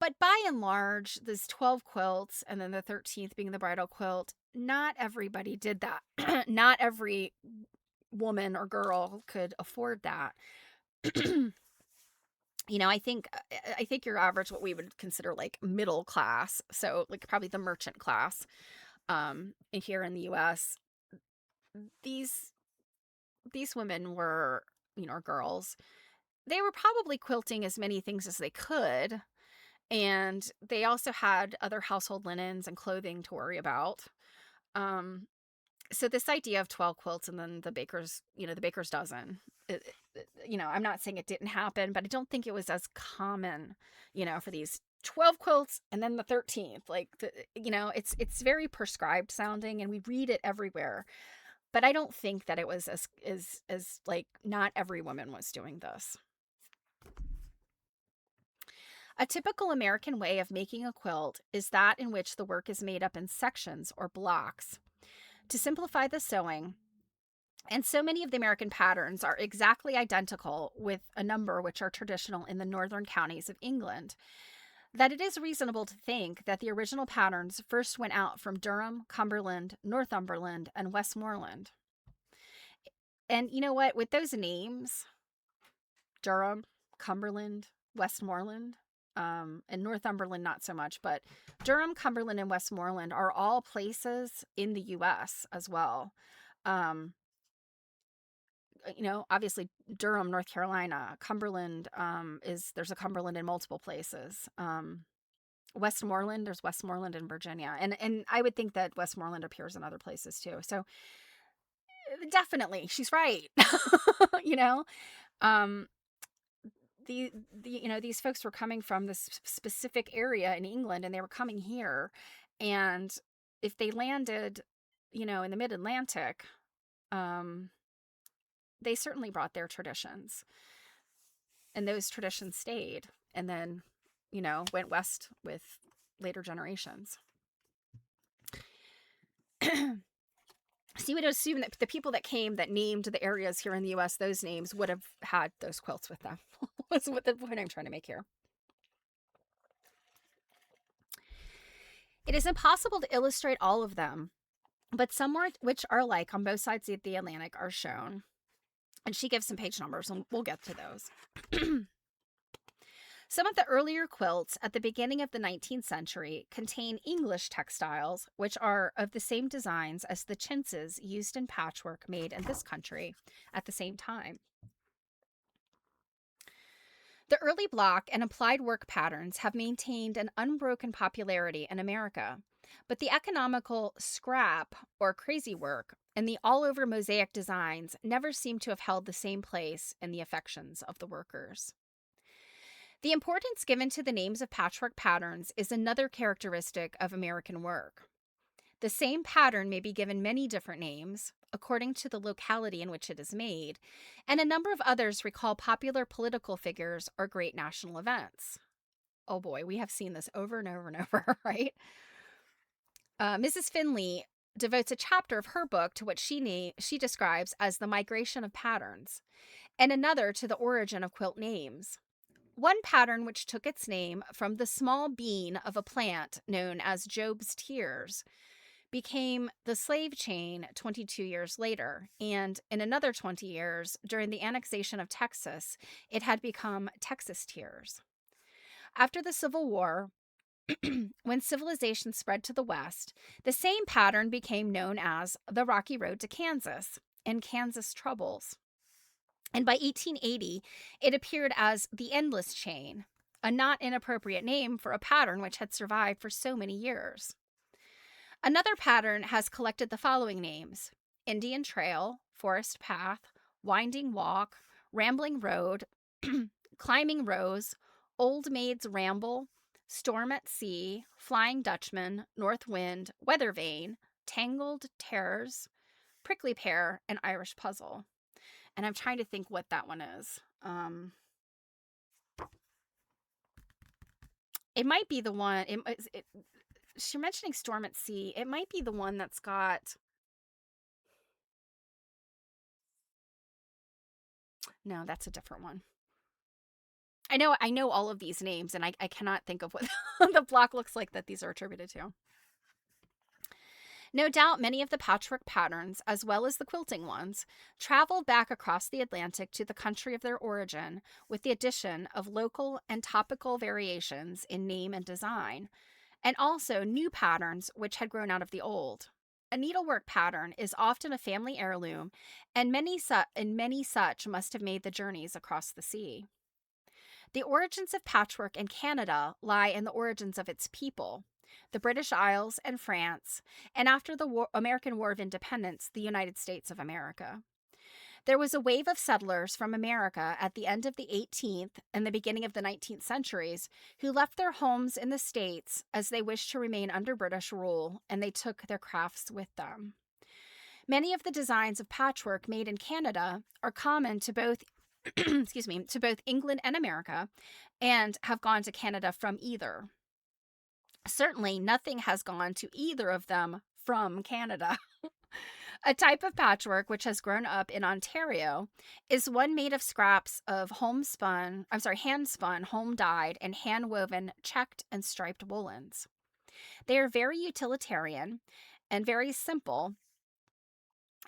But by and large, there's 12 quilts, and then the 13th being the bridal quilt. Not everybody did that. Not every woman or girl could afford that. I think your average, what we would consider like middle class, so like probably the merchant class, here in the US, these women were, girls. They were probably quilting as many things as they could, and they also had other household linens and clothing to worry about. So this idea of 12 quilts and then the baker's dozen, I'm not saying it didn't happen, but I don't think it was as common, for these 12 quilts and then the 13th. Like, it's very prescribed sounding, and we read it everywhere. But I don't think that it was as like, not every woman was doing this. A typical American way of making a quilt is that in which the work is made up in sections or blocks. To simplify the sewing, and so many of the American patterns are exactly identical, with a number which are traditional in the northern counties of England, that it is reasonable to think that the original patterns first went out from Durham, Cumberland, Northumberland, and Westmoreland. And you know what? With those names, Durham, Cumberland, Westmoreland, and Northumberland, not so much, but Durham, Cumberland, and Westmoreland are all places in the U.S. as well. Obviously Durham, North Carolina. Cumberland, there's a Cumberland in multiple places. Westmoreland, there's Westmoreland in Virginia, and I would think that Westmoreland appears in other places too. So definitely, she's right. you know, um, these folks were coming from this specific area in England, and they were coming here, and if they landed, in the mid-Atlantic, they certainly brought their traditions, and those traditions stayed, and then, went west with later generations. So you would assume that the people that came that named the areas here in the US those names would have had those quilts with them. That's what the point I'm trying to make here. It is impossible to illustrate all of them, but some which are alike on both sides of the Atlantic are shown. And she gives some page numbers, and we'll get to those. Some of the earlier quilts at the beginning of the 19th century contain English textiles, which are of the same designs as the chintzes used in patchwork made in this country at the same time. The early block and applied work patterns have maintained an unbroken popularity in America, but the economical scrap or crazy work and the all-over mosaic designs never seem to have held the same place in the affections of the workers. The importance given to the names of patchwork patterns is another characteristic of American work. The same pattern may be given many different names, according to the locality in which it is made, and a number of others recall popular political figures or great national events. Oh boy, we have seen this over and over and over, right? Mrs. Finley devotes a chapter of her book to what she describes as the migration of patterns, and another to the origin of quilt names. One pattern which took its name from the small bean of a plant known as Job's tears became the slave chain 22 years later, and in another 20 years, during the annexation of Texas, it had become Texas tears. After the Civil War, when civilization spread to the west, the same pattern became known as the Rocky Road to Kansas and Kansas Troubles. And by 1880, it appeared as the Endless Chain, a not inappropriate name for a pattern which had survived for so many years. Another pattern has collected the following names: Indian Trail, Forest Path, Winding Walk, Rambling Road, Climbing Rose, Old Maid's Ramble, Storm at Sea, Flying Dutchman, North Wind, Weather Vane, Tangled Terrors, Prickly Pear, and Irish Puzzle. And I'm trying to think what that one is. It might be the one. She's mentioning Storm at Sea. It might be the one that's got. No, that's a different one. I know all of these names, and I cannot think of what the block looks like that these are attributed to. No doubt many of the patchwork patterns, as well as the quilting ones, traveled back across the Atlantic to the country of their origin with the addition of local and topical variations in name and design, and also new patterns which had grown out of the old. A needlework pattern is often a family heirloom, and many such must have made the journeys across the sea. The origins of patchwork in Canada lie in the origins of its people, the British Isles and France, and after the American War of Independence, the United States of America. There was a wave of settlers from America at the end of the 18th and the beginning of the 19th centuries who left their homes in the States as they wished to remain under British rule, and they took their crafts with them. Many of the designs of patchwork made in Canada are common to both to both England and America, and have gone to Canada from either. Certainly, nothing has gone to either of them from Canada. A type of patchwork which has grown up in Ontario is one made of scraps of hand-spun, home-dyed, and hand-woven checked and striped woolens. They are very utilitarian and very simple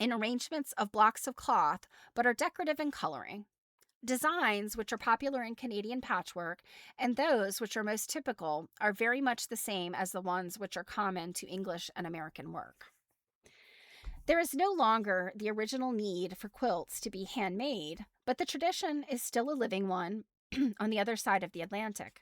in arrangements of blocks of cloth, but are decorative in coloring. Designs which are popular in Canadian patchwork and those which are most typical are very much the same as the ones which are common to English and American work. There is no longer the original need for quilts to be handmade, but the tradition is still a living one on the other side of the Atlantic.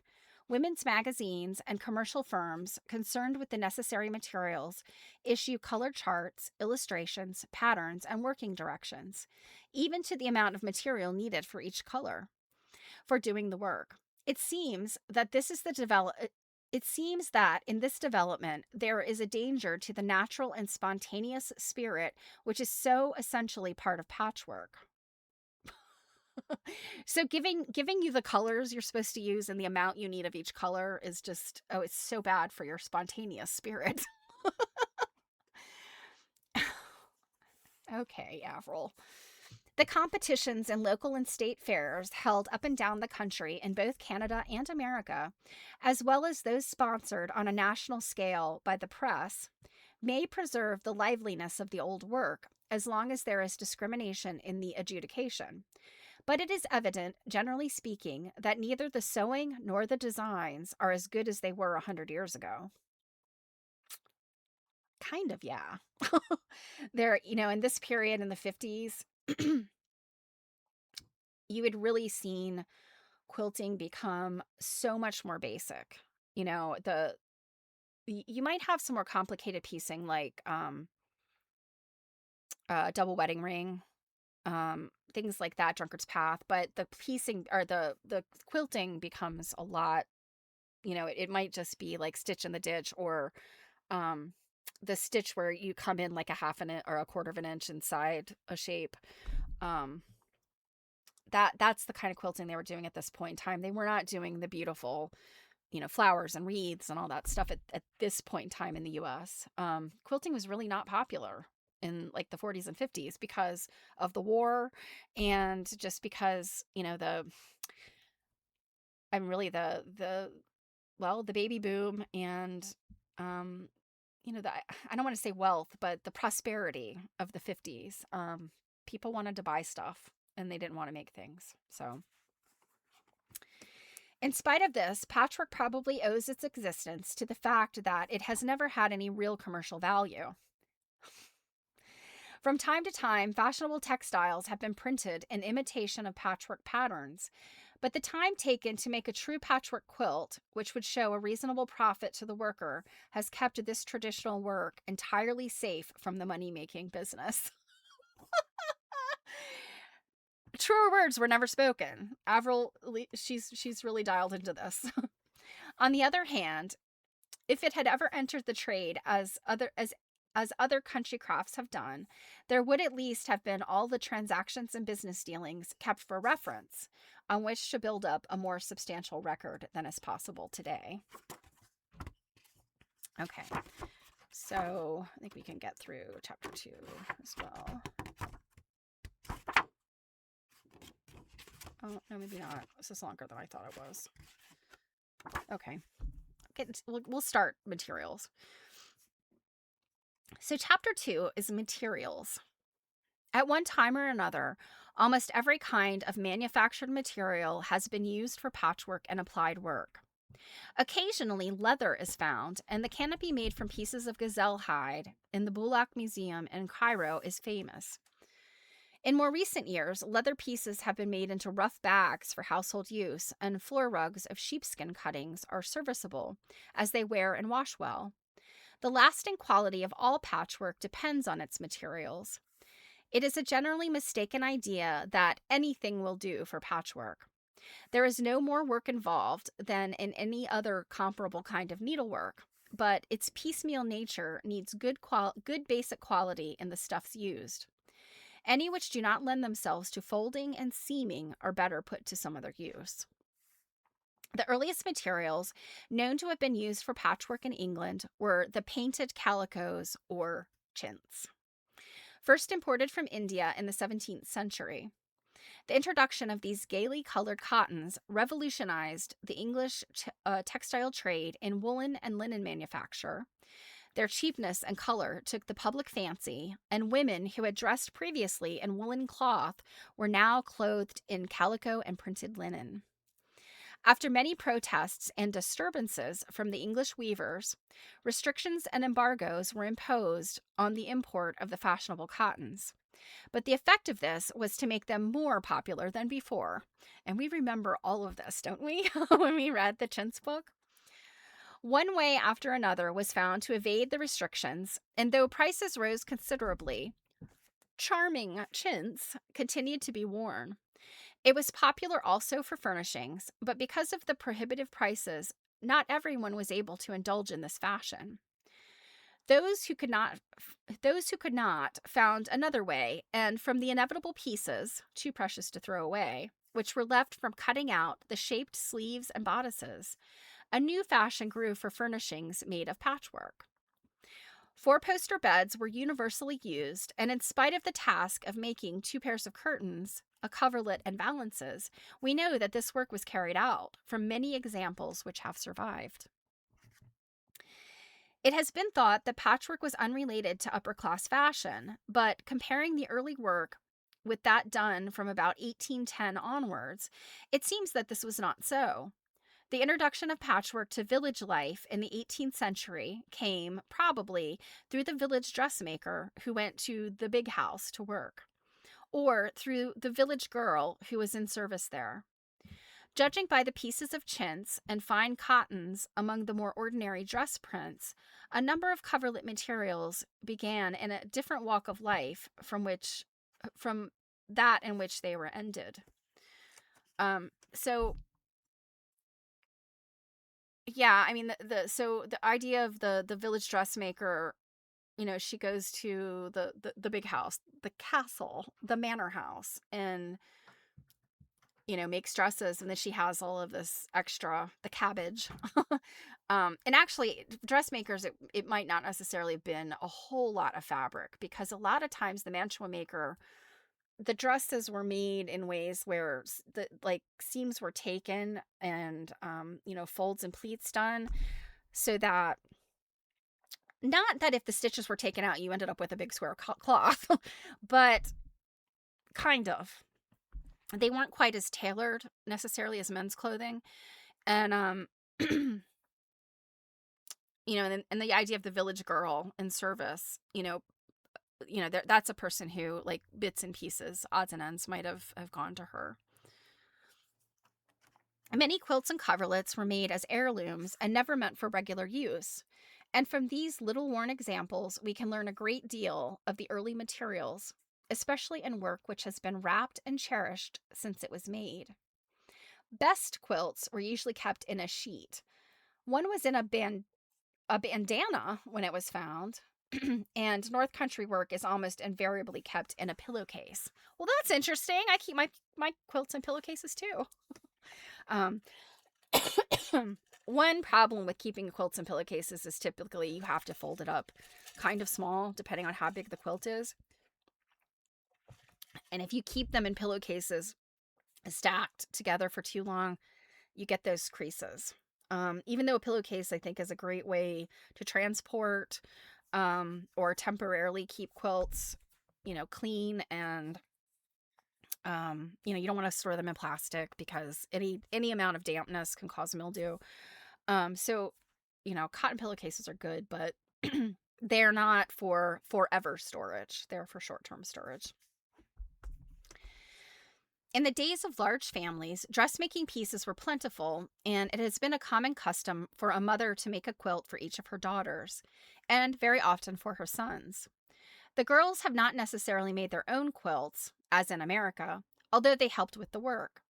Women's magazines and commercial firms concerned with the necessary materials issue color charts, illustrations, patterns, and working directions, even to the amount of material needed for each color for doing the work. It seems that in this development there is a danger to the natural and spontaneous spirit which is so essentially part of patchwork. So giving you the colors you're supposed to use and the amount you need of each color is just, it's so bad for your spontaneous spirit. Okay, Avril. The competitions in local and state fairs held up and down the country in both Canada and America, as well as those sponsored on a national scale by the press, may preserve the liveliness of the old work as long as there is discrimination in the adjudication. But it is evident, generally speaking, that neither the sewing nor the designs are as good as they were 100 years ago. Kind of, yeah. There, in this period in the 50s, you had really seen quilting become so much more basic. You might have some more complicated piecing like double wedding ring, things like that, drunkard's path, but the piecing or the quilting becomes a lot. It might just be like stitch in the ditch, or um the stitch where you come in like a half an inch or a quarter of an inch inside a shape. um that's the kind of quilting they were doing at this point in time. They were not doing the beautiful, flowers and wreaths and all that stuff at this point in time in the US. Quilting was really not popular in like the 40s and 50s because of the war, and just because, I'm really the baby boom, and um the I don't want to say wealth, but the prosperity of the 50s. People wanted to buy stuff and they didn't want to make things. So, in spite of this, patchwork probably owes its existence to the fact that it has never had any real commercial value. From time to time, fashionable textiles have been printed in imitation of patchwork patterns, but the time taken to make a true patchwork quilt, which would show a reasonable profit to the worker, has kept this traditional work entirely safe from the money making business. Truer words were never spoken. Avril, she's really dialed into this. On the other hand, if it had ever entered the trade as other country crafts have done, there would at least have been all the transactions and business dealings kept for reference, on which to build up a more substantial record than is possible today. Okay, so I think we can get through chapter 2 as well. Oh, no, maybe not. This is longer than I thought it was. Okay. We'll start materials. So chapter 2 is materials. At one time or another, almost every kind of manufactured material has been used for patchwork and applied work. Occasionally, leather is found, and the canopy made from pieces of gazelle hide in the Bulak Museum in Cairo is famous. In more recent years, leather pieces have been made into rough bags for household use, and floor rugs of sheepskin cuttings are serviceable, as they wear and wash well. The lasting quality of all patchwork depends on its materials. It is a generally mistaken idea that anything will do for patchwork. There is no more work involved than in any other comparable kind of needlework, but its piecemeal nature needs good basic quality in the stuffs used. Any which do not lend themselves to folding and seaming are better put to some other use. The earliest materials known to have been used for patchwork in England were the painted calicos or chintz, first imported from India in the 17th century. The introduction of these gaily colored cottons revolutionized the English textile trade in woolen and linen manufacture. Their cheapness and color took the public fancy, and women who had dressed previously in woolen cloth were now clothed in calico and printed linen. After many protests and disturbances from the English weavers, restrictions and embargoes were imposed on the import of the fashionable cottons. But the effect of this was to make them more popular than before. And we remember all of this, don't we, when we read the chintz book? One way after another was found to evade the restrictions, and though prices rose considerably, charming chintz continued to be worn. It was popular also for furnishings, but because of the prohibitive prices, not everyone was able to indulge in this fashion. Those who could not found another way, and from the inevitable pieces, too precious to throw away, which were left from cutting out the shaped sleeves and bodices, a new fashion grew for furnishings made of patchwork. Four-poster beds were universally used, and in spite of the task of making 2 pairs of curtains, a coverlet, and valances, we know that this work was carried out from many examples which have survived. It has been thought that patchwork was unrelated to upper-class fashion, but comparing the early work with that done from about 1810 onwards, it seems that this was not so. The introduction of patchwork to village life in the 18th century came, probably, through the village dressmaker who went to the big house to work, or through the village girl who was in service there. Judging by the pieces of chintz and fine cottons among the more ordinary dress prints, a number of coverlet materials began in a different walk of life from that in which they were ended. So yeah, I mean the idea of the village dressmaker, she goes to the big house, the castle, the manor house, and makes dresses, and then she has all of this extra, the cabbage. And actually, dressmakers, it might not necessarily have been a whole lot of fabric, because a lot of times the mantua maker, the dresses were made in ways where the like seams were taken and folds and pleats done, so that, not that if the stitches were taken out you ended up with a big square cloth, but kind of. They weren't quite as tailored necessarily as men's clothing. And and the idea of the village girl in service, that's a person who, like, bits and pieces, odds and ends might have gone to her. Many quilts and coverlets were made as heirlooms and never meant for regular use. And from these little worn examples, we can learn a great deal of the early materials, especially in work which has been wrapped and cherished since it was made. Best quilts were usually kept in a sheet. One was in a bandana when it was found, and North Country work is almost invariably kept in a pillowcase. Well, that's interesting. I keep my quilts in pillowcases too. Um, One problem with keeping quilts in pillowcases is typically you have to fold it up kind of small, depending on how big the quilt is. And if you keep them in pillowcases stacked together for too long, you get those creases. Even though a pillowcase, I think, is a great way to transport or temporarily keep quilts, clean, and you don't want to store them in plastic because any amount of dampness can cause mildew. So cotton pillowcases are good, but they're not for forever storage. They're for short-term storage. In the days of large families, dressmaking pieces were plentiful, and it has been a common custom for a mother to make a quilt for each of her daughters, and very often for her sons. The girls have not necessarily made their own quilts, as in America, although they helped with the work.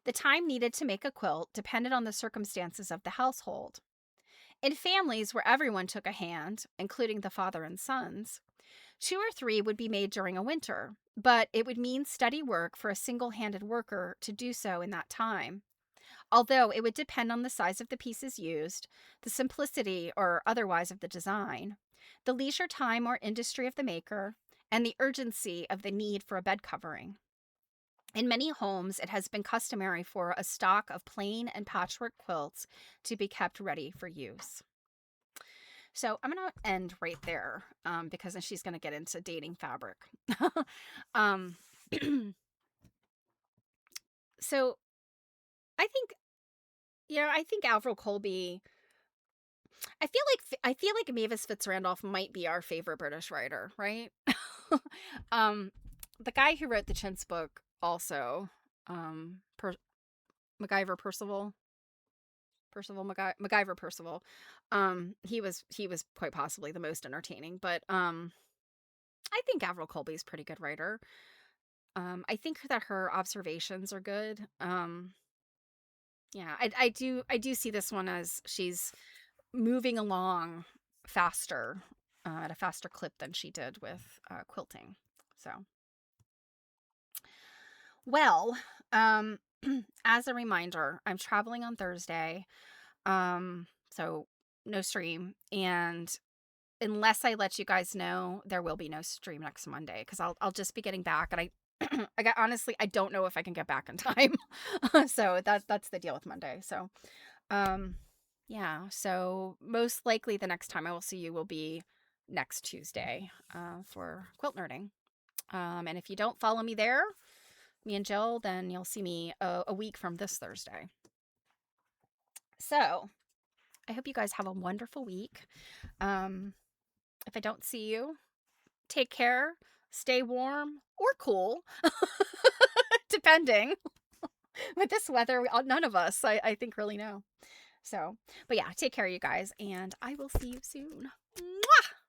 The time needed to make a quilt depended on the circumstances of the household. In families where everyone took a hand, including the father and sons, 2 or 3 would be made during a winter, but it would mean steady work for a single-handed worker to do so in that time. Although it would depend on the size of the pieces used, the simplicity or otherwise of the design, the leisure time or industry of the maker, and the urgency of the need for a bed covering. In many homes, it has been customary for a stock of plain and patchwork quilts to be kept ready for use. So I'm going to end right there because then she's going to get into dating fabric. um, so I think, I think Avril Colby. I feel like Mavis Fitzrandolph might be our favorite British writer, right? um, the guy who wrote the Chintz book also, MacGyver Percival. MacGyver Percival. He was quite possibly the most entertaining, but I think Avril Colby is a pretty good writer. I think that her observations are good. Yeah, I do see this one as she's moving along faster, at a faster clip than she did with quilting. So, well, as a reminder, I'm traveling on Thursday. So no stream, and unless I let you guys know, there will be no stream next Monday because I'll just be getting back, and honestly, I don't know if I can get back in time. So that's the deal with Monday. So um yeah, so most likely the next time I will see you will be next Tuesday for quilt nerding. And if you don't follow me there, me and Jill, then you'll see me a week from this Thursday. So I hope you guys have a wonderful week. If I don't see you, take care, stay warm or cool, depending. With this weather, none of us, I think, really know. So, but yeah, take care, you guys, and I will see you soon. Mwah!